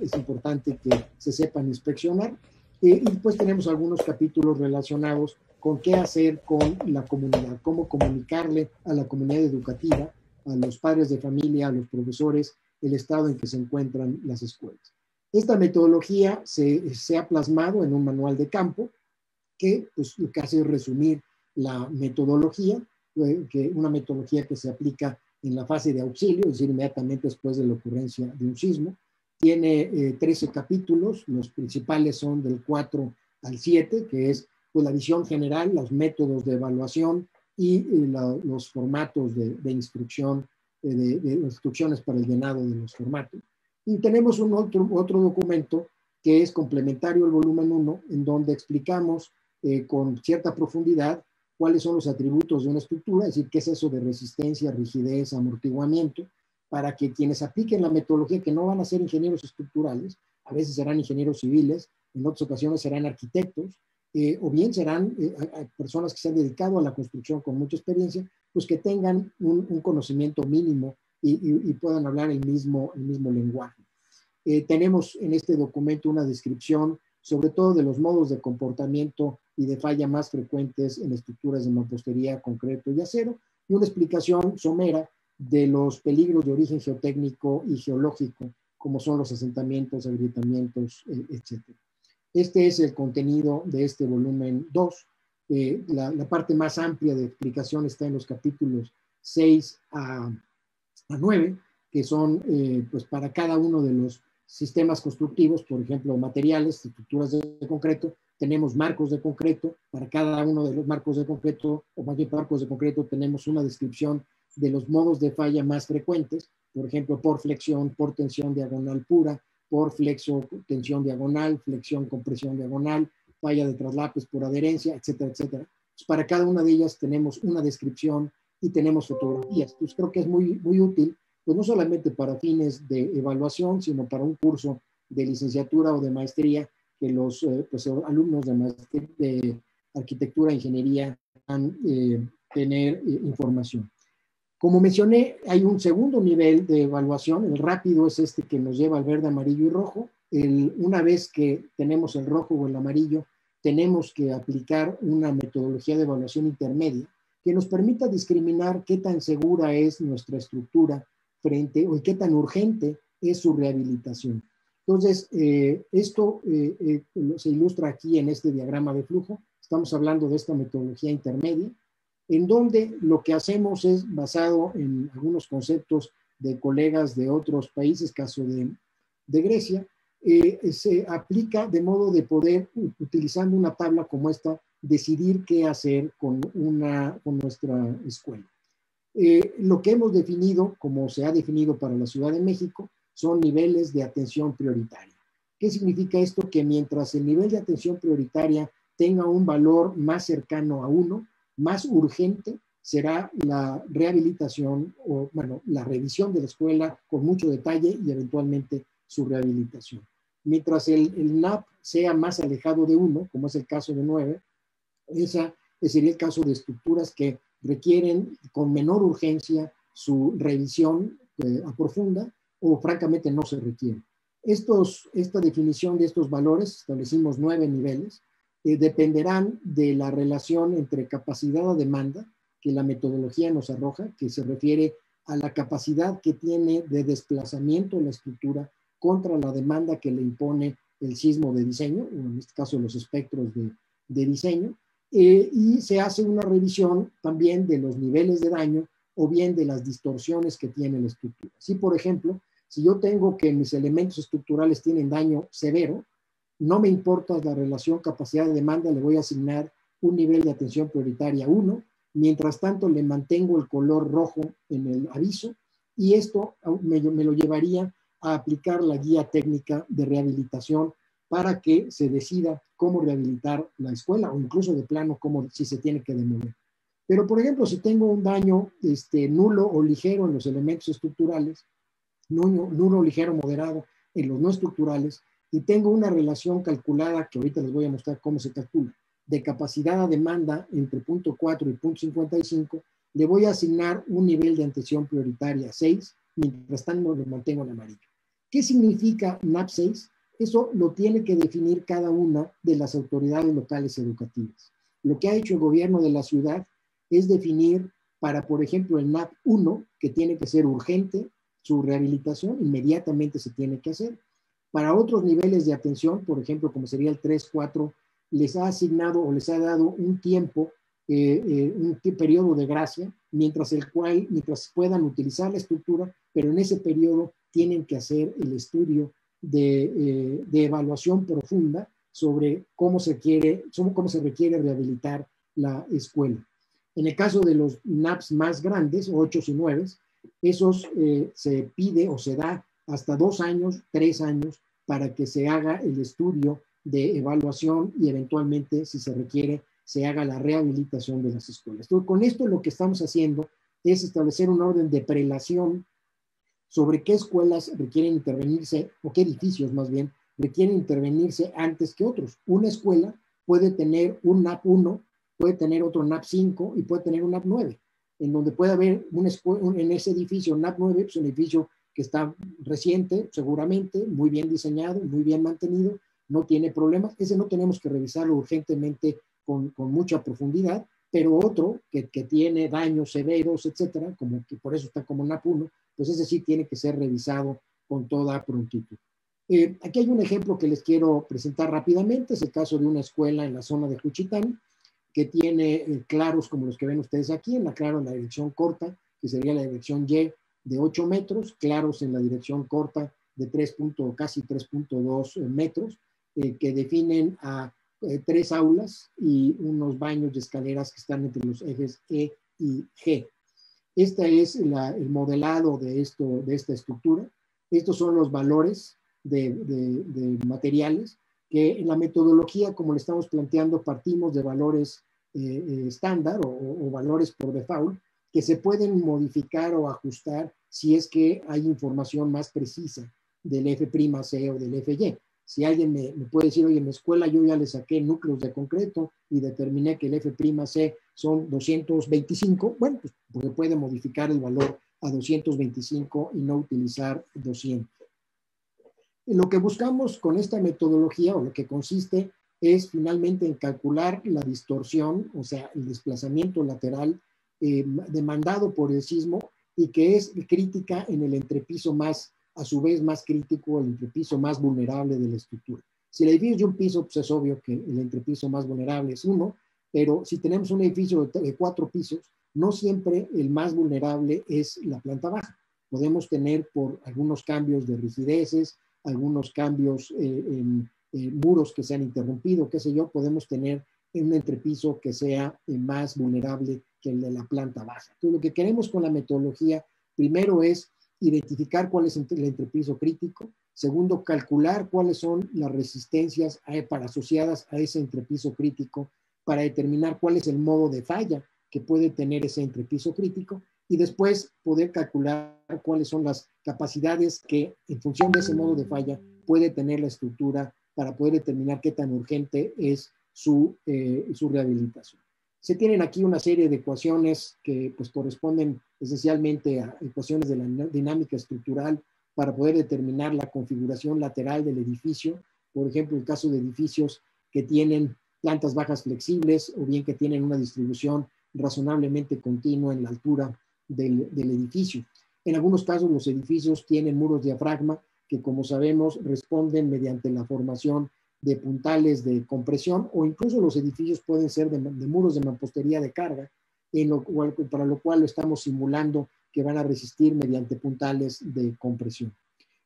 es importante que se sepan inspeccionar. Y después tenemos algunos capítulos relacionados con qué hacer con la comunidad, cómo comunicarle a la comunidad educativa, a los padres de familia, a los profesores, el estado en que se encuentran las escuelas. Esta metodología se ha plasmado en un manual de campo que pues, lo que hace es resumir la metodología, una metodología que se aplica en la fase de auxilio, es decir, inmediatamente después de la ocurrencia de un sismo. Tiene 13 capítulos, los principales son del 4 al 7, que es pues, la visión general, los métodos de evaluación y los formatos de instrucción, de instrucciones para el llenado de los formatos. Y tenemos otro documento que es complementario al volumen 1, en donde explicamos con cierta profundidad cuáles son los atributos de una estructura, es decir, qué es eso de resistencia, rigidez, amortiguamiento, para que quienes apliquen la metodología, que no van a ser ingenieros estructurales, a veces serán ingenieros civiles, en otras ocasiones serán arquitectos, o bien serán personas que se han dedicado a la construcción con mucha experiencia, pues que tengan un conocimiento mínimo y puedan hablar el mismo lenguaje. Tenemos en este documento una descripción sobre todo de los modos de comportamiento y de falla más frecuentes en estructuras de mampostería, concreto y acero, y una explicación somera de los peligros de origen geotécnico y geológico, como son los asentamientos, agrietamientos, etc. Este es el contenido de este volumen 2. La parte más amplia de explicación está en los capítulos 6 a 9, que son pues para cada uno de los sistemas constructivos, por ejemplo, materiales, estructuras de concreto, tenemos marcos de concreto, para cada uno de los marcos de concreto, o más bien marcos de concreto, tenemos una descripción de los modos de falla más frecuentes, por ejemplo, por flexión, por tensión diagonal pura, por flexo, tensión diagonal, flexión, compresión diagonal, falla de traslapes por adherencia, etcétera, etcétera. Pues para cada una de ellas tenemos una descripción y tenemos fotografías. Entonces creo que es muy, muy útil, pues no solamente para fines de evaluación, sino para un curso de licenciatura o de maestría que los pues, alumnos de arquitectura e ingeniería van a tener información. Como mencioné, hay un segundo nivel de evaluación. El rápido es este que nos lleva al verde, amarillo y rojo. Una vez que tenemos el rojo o el amarillo, tenemos que aplicar una metodología de evaluación intermedia que nos permita discriminar qué tan segura es nuestra estructura o qué tan urgente es su rehabilitación. Entonces, esto se ilustra aquí en este diagrama de flujo. Estamos hablando de esta metodología intermedia, en donde lo que hacemos es basado en algunos conceptos de colegas de otros países, caso de Grecia, se aplica de modo de poder, utilizando una tabla como esta, decidir qué hacer con nuestra escuela. Lo que hemos definido, como se ha definido para la Ciudad de México, son niveles de atención prioritaria. ¿Qué significa esto? Que mientras el nivel de atención prioritaria tenga un valor más cercano a 1, más urgente será la rehabilitación o, bueno, la revisión de la escuela con mucho detalle y eventualmente su rehabilitación. Mientras el NAP sea más alejado de 1, como es el caso de 9, ese sería el caso de estructuras que requieren con menor urgencia su revisión a profunda o francamente no se requiere. Esta definición de estos valores, establecimos 9 niveles, dependerán de la relación entre capacidad a demanda que la metodología nos arroja, que se refiere a la capacidad que tiene de desplazamiento la estructura contra la demanda que le impone el sismo de diseño, en este caso los espectros de diseño, y se hace una revisión también de los niveles de daño o bien de las distorsiones que tiene la estructura. Si, por ejemplo, si yo tengo que mis elementos estructurales tienen daño severo, no me importa la relación capacidad-demanda, le voy a asignar un nivel de atención prioritaria 1, mientras tanto le mantengo el color rojo en el aviso, y esto me lo llevaría a aplicar la guía técnica de rehabilitación para que se decida cómo rehabilitar la escuela o incluso de plano cómo, si se tiene que demoler. Pero, por ejemplo, si tengo un daño nulo o ligero en los elementos estructurales, nulo, ligero, moderado en los no estructurales, y tengo una relación calculada, que ahorita les voy a mostrar cómo se calcula, de capacidad a demanda entre 0.4 y 0.55, le voy a asignar un nivel de atención prioritaria 6, mientras tanto lo mantengo en amarillo. ¿Qué significa NAP 6? Eso lo tiene que definir cada una de las autoridades locales educativas. Lo que ha hecho el gobierno de la ciudad es definir para, por ejemplo, el NAP 1, que tiene que ser urgente, su rehabilitación inmediatamente se tiene que hacer. Para otros niveles de atención, por ejemplo, como sería el 3, 4, les ha asignado o les ha dado un tiempo, un periodo de gracia, mientras puedan utilizar la estructura, pero en ese periodo tienen que hacer el estudio de evaluación profunda sobre cómo se requiere rehabilitar la escuela. En el caso de los NAPs más grandes, 8 y 9, esos se pide o se da hasta 2 años, 3 años, para que se haga el estudio de evaluación y eventualmente, si se requiere, se haga la rehabilitación de las escuelas. Entonces, con esto lo que estamos haciendo es establecer un orden de prelación sobre qué escuelas requieren intervenirse, o qué edificios más bien, requieren intervenirse antes que otros. Una escuela puede tener un NAP 1, puede tener otro NAP 5 y puede tener un NAP 9, en donde puede haber en ese edificio NAP 9, pues un edificio que está reciente, seguramente, muy bien diseñado, muy bien mantenido, no tiene problemas. Ese no tenemos que revisarlo urgentemente con mucha profundidad, pero otro que tiene daños severos, etcétera, como que por eso está como NAP 1, pues ese sí tiene que ser revisado con toda prontitud. Aquí hay un ejemplo que les quiero presentar rápidamente, es el caso de una escuela en la zona de Juchitán, que tiene claros como los que ven ustedes aquí, en la dirección corta, que sería la dirección Y de 8 metros, claros en la dirección corta de casi 3.2 metros, que definen a 3 aulas y unos baños y escaleras que están entre los ejes E y G. Este es el modelado de esta estructura. Estos son los valores de materiales, que en la metodología, como le estamos planteando, partimos de valores estándar o valores por default, que se pueden modificar o ajustar si es que hay información más precisa del F'C o del Fy. Si alguien me puede decir, oye, en la escuela yo ya le saqué núcleos de concreto y determiné que el F'C son 225, bueno, pues porque puede modificar el valor a 225 y no utilizar 200. Lo que buscamos con esta metodología, o lo que consiste, es finalmente en calcular la distorsión, o sea, el desplazamiento lateral demandado por el sismo y que es crítica en el entrepiso más, a su vez más crítico, el entrepiso más vulnerable de la estructura. Si el edificio es de un piso, pues es obvio que el entrepiso más vulnerable es 1, pero si tenemos un edificio de 4 pisos, no siempre el más vulnerable es la planta baja. Podemos tener por algunos cambios de rigideces, algunos cambios en muros que se han interrumpido, qué sé yo, podemos tener un entrepiso que sea más vulnerable que el de la planta baja. Entonces, lo que queremos con la metodología, primero es identificar cuál es el entrepiso crítico. Segundo, calcular cuáles son las resistencias asociadas a ese entrepiso crítico para determinar cuál es el modo de falla que puede tener ese entrepiso crítico y después poder calcular cuáles son las capacidades que en función de ese modo de falla puede tener la estructura para poder determinar qué tan urgente es su rehabilitación. Se tienen aquí una serie de ecuaciones que pues, corresponden esencialmente a ecuaciones de la dinámica estructural para poder determinar la configuración lateral del edificio. Por ejemplo, el caso de edificios que tienen plantas bajas flexibles o bien que tienen una distribución razonablemente continua en la altura del edificio. En algunos casos los edificios tienen muros diafragma que, como sabemos, responden mediante la formación de puntales de compresión, o incluso los edificios pueden ser de muros de mampostería de carga, para lo cual lo estamos simulando que van a resistir mediante puntales de compresión.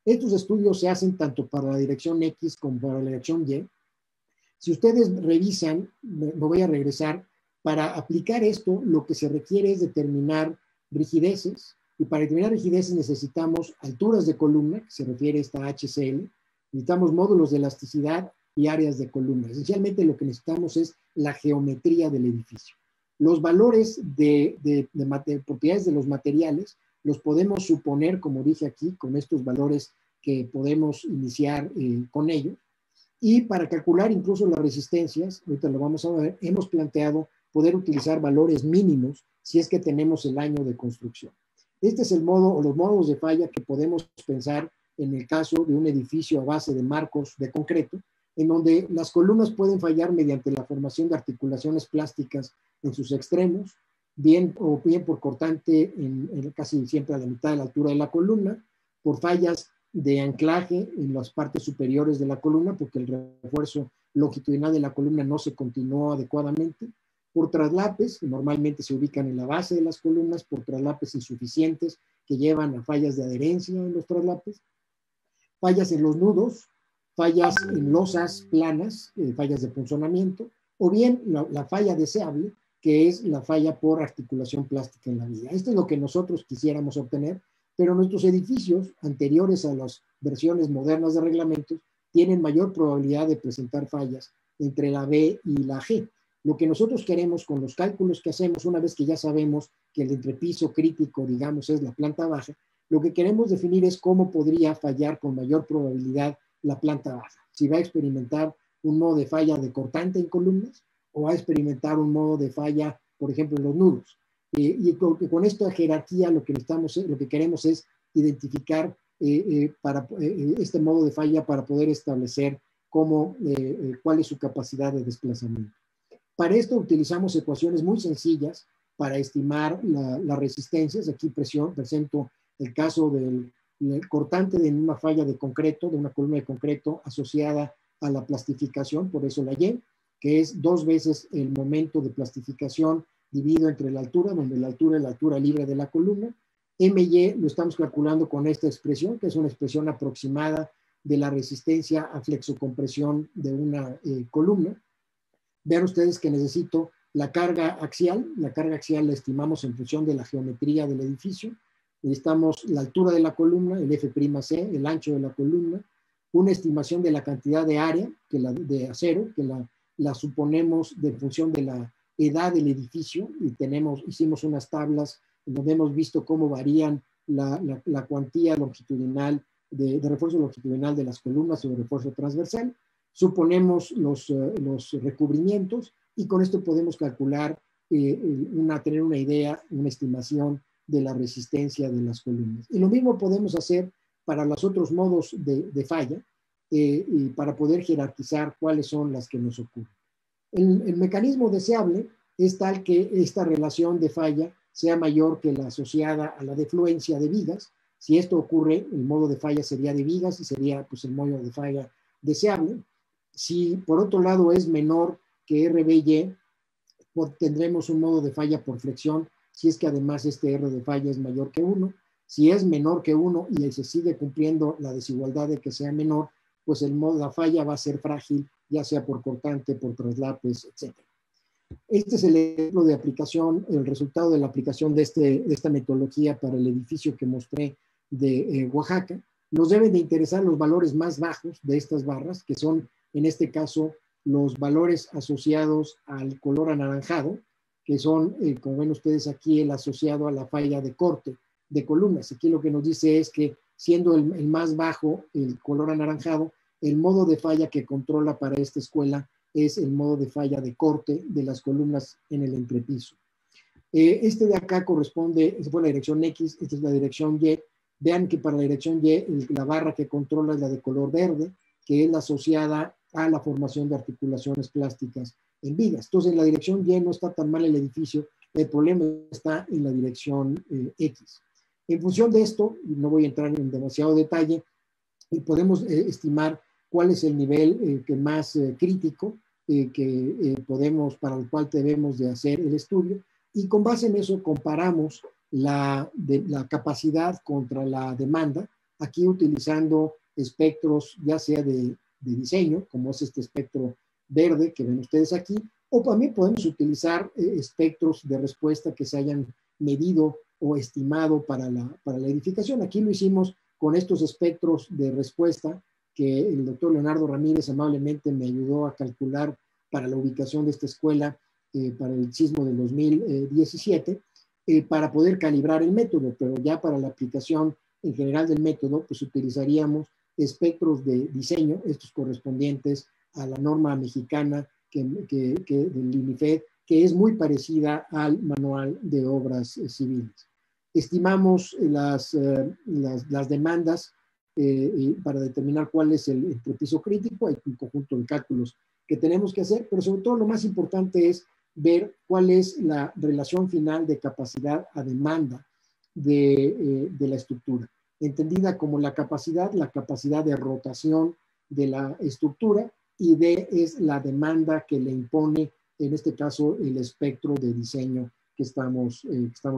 Estos estudios se hacen tanto para la dirección X como para la dirección Y. Si ustedes revisan, me voy a regresar, para aplicar esto lo que se requiere es determinar rigideces, y para determinar rigideces necesitamos alturas de columna, que se refiere a esta HCL, necesitamos módulos de elasticidad y áreas de columna. Esencialmente lo que necesitamos es la geometría del edificio. Los valores de propiedades de los materiales los podemos suponer, como dije aquí, con estos valores que podemos iniciar con ellos. Y para calcular incluso las resistencias, ahorita lo vamos a ver, hemos planteado poder utilizar valores mínimos si es que tenemos el año de construcción. Este es el modo o los modos de falla que podemos pensar en el caso de un edificio a base de marcos de concreto, en donde las columnas pueden fallar mediante la formación de articulaciones plásticas en sus extremos, bien por cortante casi siempre a la mitad de la altura de la columna, por fallas de anclaje en las partes superiores de la columna, porque el refuerzo longitudinal de la columna no se continuó adecuadamente, por traslapes, que normalmente se ubican en la base de las columnas, por traslapes insuficientes que llevan a fallas de adherencia en los traslapes, fallas en los nudos, fallas en losas planas, fallas de punzonamiento, o bien la falla deseable, que es la falla por articulación plástica en la viga. Esto es lo que nosotros quisiéramos obtener, pero nuestros edificios anteriores a las versiones modernas de reglamentos tienen mayor probabilidad de presentar fallas entre la B y la G. Lo que nosotros queremos con los cálculos que hacemos, una vez que ya sabemos que el entrepiso crítico, digamos, es la planta baja, lo que queremos definir es cómo podría fallar con mayor probabilidad la planta baja. Si va a experimentar un modo de falla de cortante en columnas o va a experimentar un modo de falla, por ejemplo, en los nudos. Y con esta jerarquía lo que queremos es identificar este modo de falla para poder establecer cuál es su capacidad de desplazamiento. Para esto utilizamos ecuaciones muy sencillas para estimar las resistencias. Aquí presento el caso del cortante de una falla de concreto, de una columna de concreto asociada a la plastificación, por eso la Y, que es 2 veces el momento de plastificación dividido entre la altura, donde la altura es la altura libre de la columna. MY lo estamos calculando con esta expresión, que es una expresión aproximada de la resistencia a flexocompresión de una columna. Vean ustedes que necesito la carga axial. La carga axial la estimamos en función de la geometría del edificio. Necesitamos la altura de la columna, el F'C, el ancho de la columna, una estimación de la cantidad de área de acero, que la suponemos de función de la edad del edificio, y hicimos unas tablas en donde hemos visto cómo varían la cuantía longitudinal de refuerzo longitudinal de las columnas o de refuerzo transversal. Suponemos los recubrimientos y con esto podemos calcular, tener una idea, una estimación de la resistencia de las columnas. Y lo mismo podemos hacer para los otros modos de falla y para poder jerarquizar cuáles son las que nos ocurren. El mecanismo deseable es tal que esta relación de falla sea mayor que la asociada a la defluencia de vigas. Si esto ocurre, el modo de falla sería de vigas y sería pues, el modo de falla deseable. Si por otro lado es menor que RBY, tendremos un modo de falla por flexión, si es que además este R de falla es mayor que 1. Si es menor que 1 y se sigue cumpliendo la desigualdad de que sea menor, pues el modo de falla va a ser frágil, ya sea por cortante, por traslapes, etc. Este es el ejemplo de aplicación, el resultado de la aplicación de esta metodología para el edificio que mostré de Oaxaca. Nos deben de interesar los valores más bajos de estas barras, que son, en este caso, los valores asociados al color anaranjado, que son, como ven ustedes aquí, el asociado a la falla de corte de columnas. Aquí lo que nos dice es que, siendo el más bajo, el color anaranjado, el modo de falla que controla para esta escuela es el modo de falla de corte de las columnas en el entrepiso. Este de acá corresponde, esta fue la dirección X, esta es la dirección Y. Vean que para la dirección Y, la barra que controla es la de color verde, que es la asociada a la formación de articulaciones plásticas en vigas. Entonces, en la dirección Y no está tan mal el edificio, el problema está en la dirección X. En función de esto, y no voy a entrar en demasiado detalle, podemos estimar cuál es el nivel que más crítico para el cual debemos de hacer el estudio, y con base en eso comparamos la capacidad contra la demanda, aquí utilizando espectros ya sea de diseño, como es este espectro verde que ven ustedes aquí, o también podemos utilizar espectros de respuesta que se hayan medido o estimado para la edificación. Aquí lo hicimos con estos espectros de respuesta que el doctor Leonardo Ramírez amablemente me ayudó a calcular para la ubicación de esta escuela para el sismo del 2017, para poder calibrar el método, pero ya para la aplicación en general del método, pues utilizaríamos espectros de diseño, estos correspondientes a la norma mexicana del INIFED, que es muy parecida al manual de obras civiles. Estimamos las demandas para determinar cuál es el prepiso crítico. Hay un conjunto de cálculos que tenemos que hacer, pero sobre todo lo más importante es ver cuál es la relación final de capacidad a demanda de la estructura, entendida como la capacidad de rotación de la estructura, y D es la demanda que le impone, en este caso, el espectro de diseño que estamos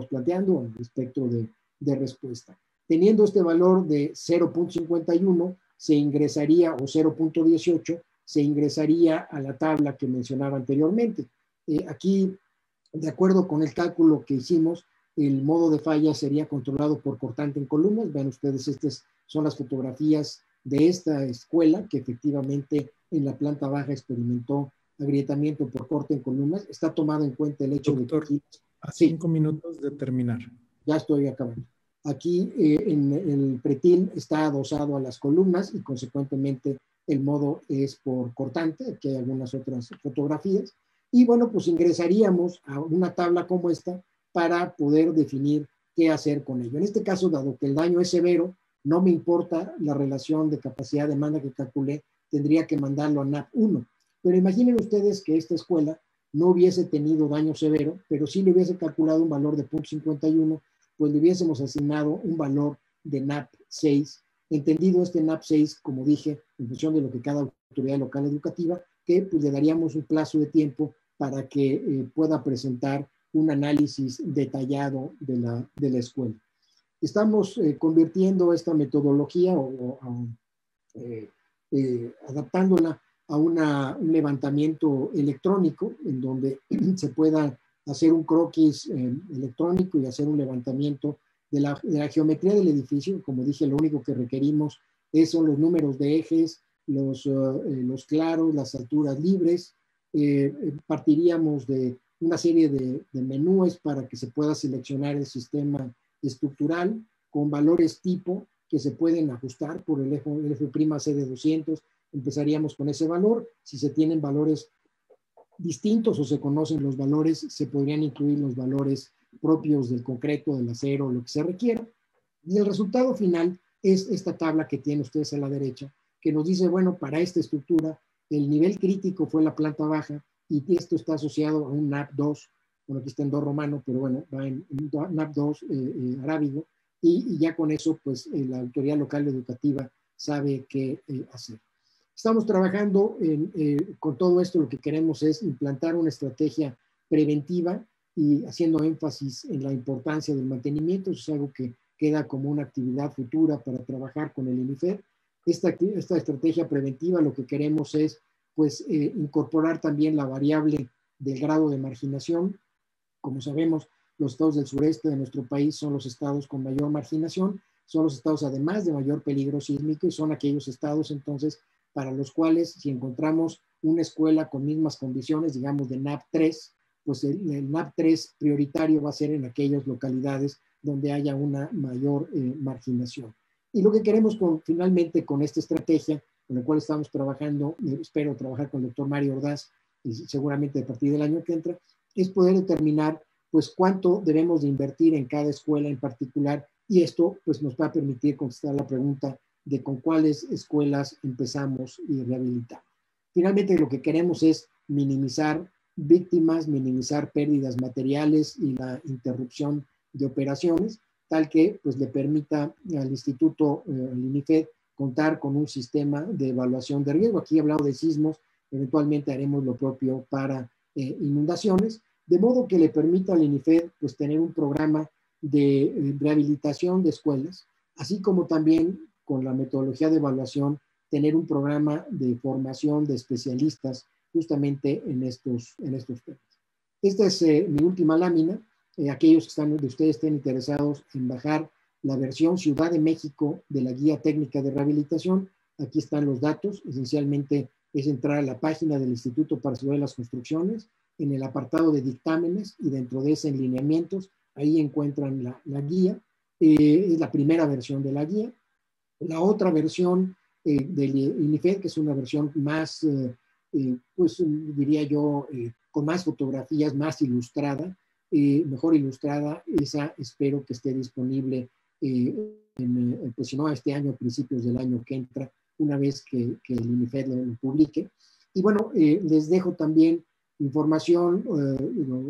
planteando, el espectro de respuesta. Teniendo este valor de 0.51, se ingresaría, o 0.18, se ingresaría a la tabla que mencionaba anteriormente. Aquí, de acuerdo con el cálculo que hicimos, el modo de falla sería controlado por cortante en columnas. Vean ustedes, estas son las fotografías de esta escuela que efectivamente en la planta baja experimentó agrietamiento por corte en columnas. Está tomado en cuenta el hecho Doctor, de que... a 5 minutos de terminar. Ya estoy acabando. Aquí en el pretil está adosado a las columnas y consecuentemente el modo es por cortante. Aquí hay algunas otras fotografías. Y bueno, pues ingresaríamos a una tabla como esta para poder definir qué hacer con ello. En este caso, dado que el daño es severo, no me importa la relación de capacidad-demanda que calculé, tendría que mandarlo a NAP 1. Pero imaginen ustedes que esta escuela no hubiese tenido daño severo, pero sí le hubiese calculado un valor de 0.51, pues le hubiésemos asignado un valor de NAP 6, entendido este NAP 6, como dije, en función de lo que cada autoridad local educativa, que pues le daríamos un plazo de tiempo para que pueda presentar un análisis detallado de la escuela. Estamos convirtiendo esta metodología adaptándola a un levantamiento electrónico en donde se pueda hacer un croquis electrónico y hacer un levantamiento de la geometría del edificio. Como dije, lo único que requerimos son los números de ejes, los claros, las alturas libres. Partiríamos de una serie de menúes para que se pueda seleccionar el sistema estructural con valores tipo que se pueden ajustar por el F' de 200. Empezaríamos con ese valor. Si se tienen valores distintos o se conocen los valores, se podrían incluir los valores propios del concreto, del acero, lo que se requiera. Y el resultado final es esta tabla que tienen ustedes a la derecha, que nos dice, bueno, para esta estructura, el nivel crítico fue la planta baja y esto está asociado a un NAP 2, bueno, aquí está en 2 romano, pero bueno, va en NAP 2 arábigo, y ya con eso, pues, la autoridad local educativa sabe qué hacer. Estamos trabajando con todo esto. Lo que queremos es implantar una estrategia preventiva y haciendo énfasis en la importancia del mantenimiento. Eso es algo que queda como una actividad futura para trabajar con el INIFED. Esta estrategia preventiva, lo que queremos es, pues, incorporar también la variable del grado de marginación. Como sabemos, los estados del sureste de nuestro país son los estados con mayor marginación, son los estados además de mayor peligro sísmico y son aquellos estados entonces para los cuales si encontramos una escuela con mismas condiciones, digamos de NAP 3, pues el NAP 3 prioritario va a ser en aquellas localidades donde haya una mayor marginación. Y lo que queremos finalmente con esta estrategia, con la cual estamos trabajando, espero trabajar con el doctor Mario Ordaz, y seguramente a partir del año que entra, es poder determinar pues cuánto debemos de invertir en cada escuela en particular, y esto pues nos va a permitir contestar la pregunta de con cuáles escuelas empezamos y rehabilitamos. Finalmente lo que queremos es minimizar víctimas, minimizar pérdidas materiales y la interrupción de operaciones, tal que pues le permita al instituto, al INIFED, contar con un sistema de evaluación de riesgo. Aquí he hablado de sismos, eventualmente haremos lo propio para inundaciones, de modo que le permita al INIFED pues, tener un programa de rehabilitación de escuelas, así como también con la metodología de evaluación, tener un programa de formación de especialistas justamente en estos temas. Esta es mi última lámina. Aquellos de ustedes estén interesados en bajar la versión Ciudad de México de la Guía Técnica de Rehabilitación, aquí están los datos. Esencialmente es entrar a la página del Instituto para Seguridad de las Construcciones, en el apartado de dictámenes, y dentro de ese en lineamientos, ahí encuentran la guía. Es la primera versión de la guía. La otra versión del INIFED, que es una versión más, pues diría yo, con más fotografías, más ilustrada, mejor ilustrada, esa espero que esté disponible, pues si no este año, a principios del año que entra, una vez que el INIFED lo publique. Y bueno, les dejo también información,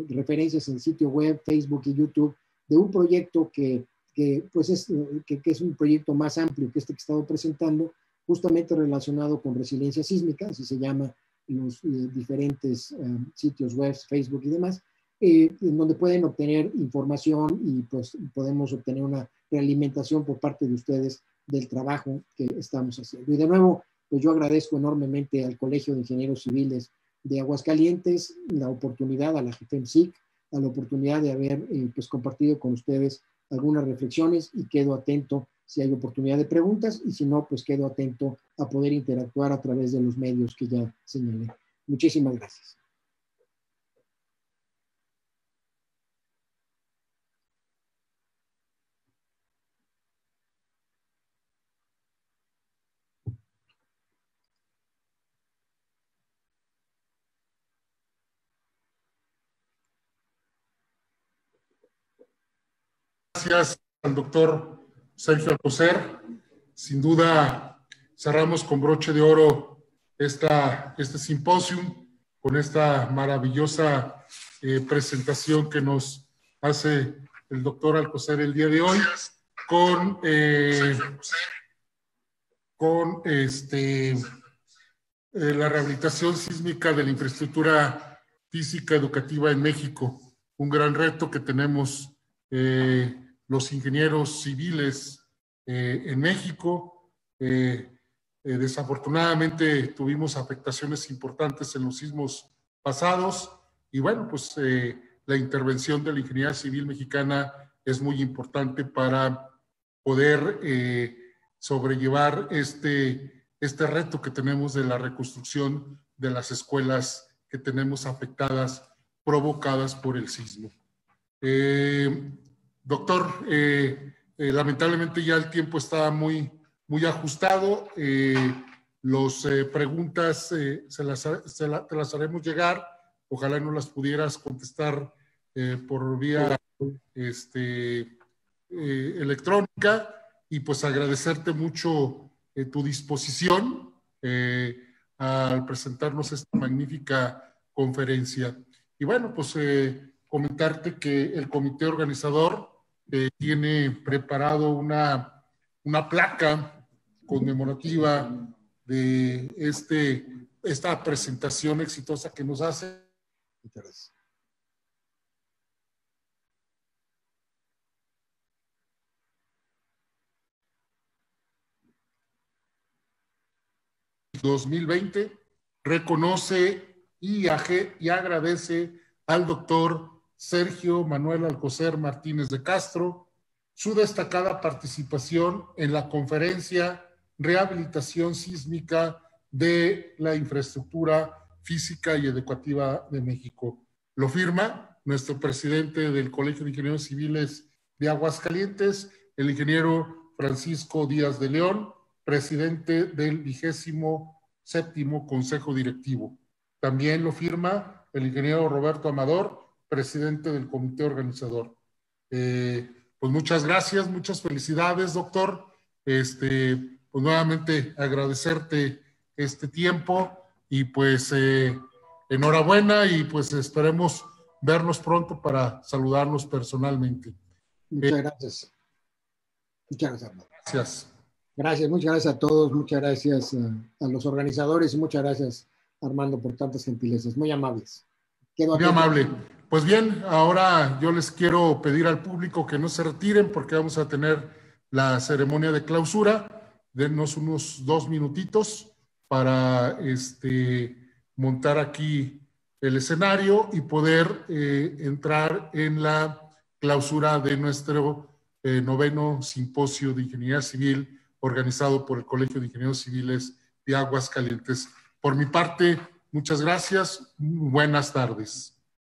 referencias en el sitio web, Facebook y YouTube, de un proyecto que es un proyecto más amplio que este que he estado presentando, justamente relacionado con resiliencia sísmica, así se llama en los diferentes sitios web, Facebook y demás, en donde pueden obtener información y pues podemos obtener una realimentación por parte de ustedes del trabajo que estamos haciendo. Y de nuevo, pues yo agradezco enormemente al Colegio de Ingenieros Civiles de Aguascalientes la oportunidad, a la GEFEMSIC, a la oportunidad de haber pues compartido con ustedes algunas reflexiones, y quedo atento si hay oportunidad de preguntas, y si no, pues quedo atento a poder interactuar a través de los medios que ya señalé. Muchísimas gracias. Gracias al doctor Sergio Alcocer. Sin duda, cerramos con broche de oro este simposium con esta maravillosa presentación que nos hace el doctor Alcocer el día de hoy con la rehabilitación sísmica de la infraestructura física educativa en México. Un gran reto que tenemos los ingenieros civiles en México. Desafortunadamente tuvimos afectaciones importantes en los sismos pasados, y bueno, pues la intervención de la ingeniería civil mexicana es muy importante para poder sobrellevar este reto que tenemos de la reconstrucción de las escuelas que tenemos afectadas, provocadas por el sismo. Doctor, lamentablemente ya el tiempo está muy ajustado. Las preguntas te las haremos llegar. Ojalá no las pudieras contestar por vía electrónica, y pues agradecerte mucho tu disposición al presentarnos esta magnífica conferencia. Y bueno, pues comentarte que el comité organizador tiene preparado una placa conmemorativa de esta presentación exitosa que nos hace. Muchas gracias. ...2020, reconoce y agradece al doctor Sergio Manuel Alcocer Martínez de Castro su destacada participación en la conferencia Rehabilitación Sísmica de la Infraestructura Física y Educativa de México. Lo firma nuestro presidente del Colegio de Ingenieros Civiles de Aguascalientes, el ingeniero Francisco Díaz de León, presidente del 27º Consejo Directivo. También lo firma el ingeniero Roberto Amador, presidente del comité organizador. Pues muchas gracias, muchas felicidades, doctor. Pues nuevamente agradecerte este tiempo, y pues enhorabuena, y pues esperemos vernos pronto para saludarnos personalmente. Muchas gracias. Muchas gracias. Gracias. Gracias, muchas gracias a todos, muchas gracias a los organizadores y muchas gracias, Armando, por tantas gentilezas, muy amables. Muy amable. Pues bien, ahora yo les quiero pedir al público que no se retiren porque vamos a tener la ceremonia de clausura. Denos unos 2 minutitos para montar aquí el escenario y poder entrar en la clausura de nuestro 9º simposio de Ingeniería Civil organizado por el Colegio de Ingenieros Civiles de Aguascalientes. Por mi parte, muchas gracias. Buenas tardes.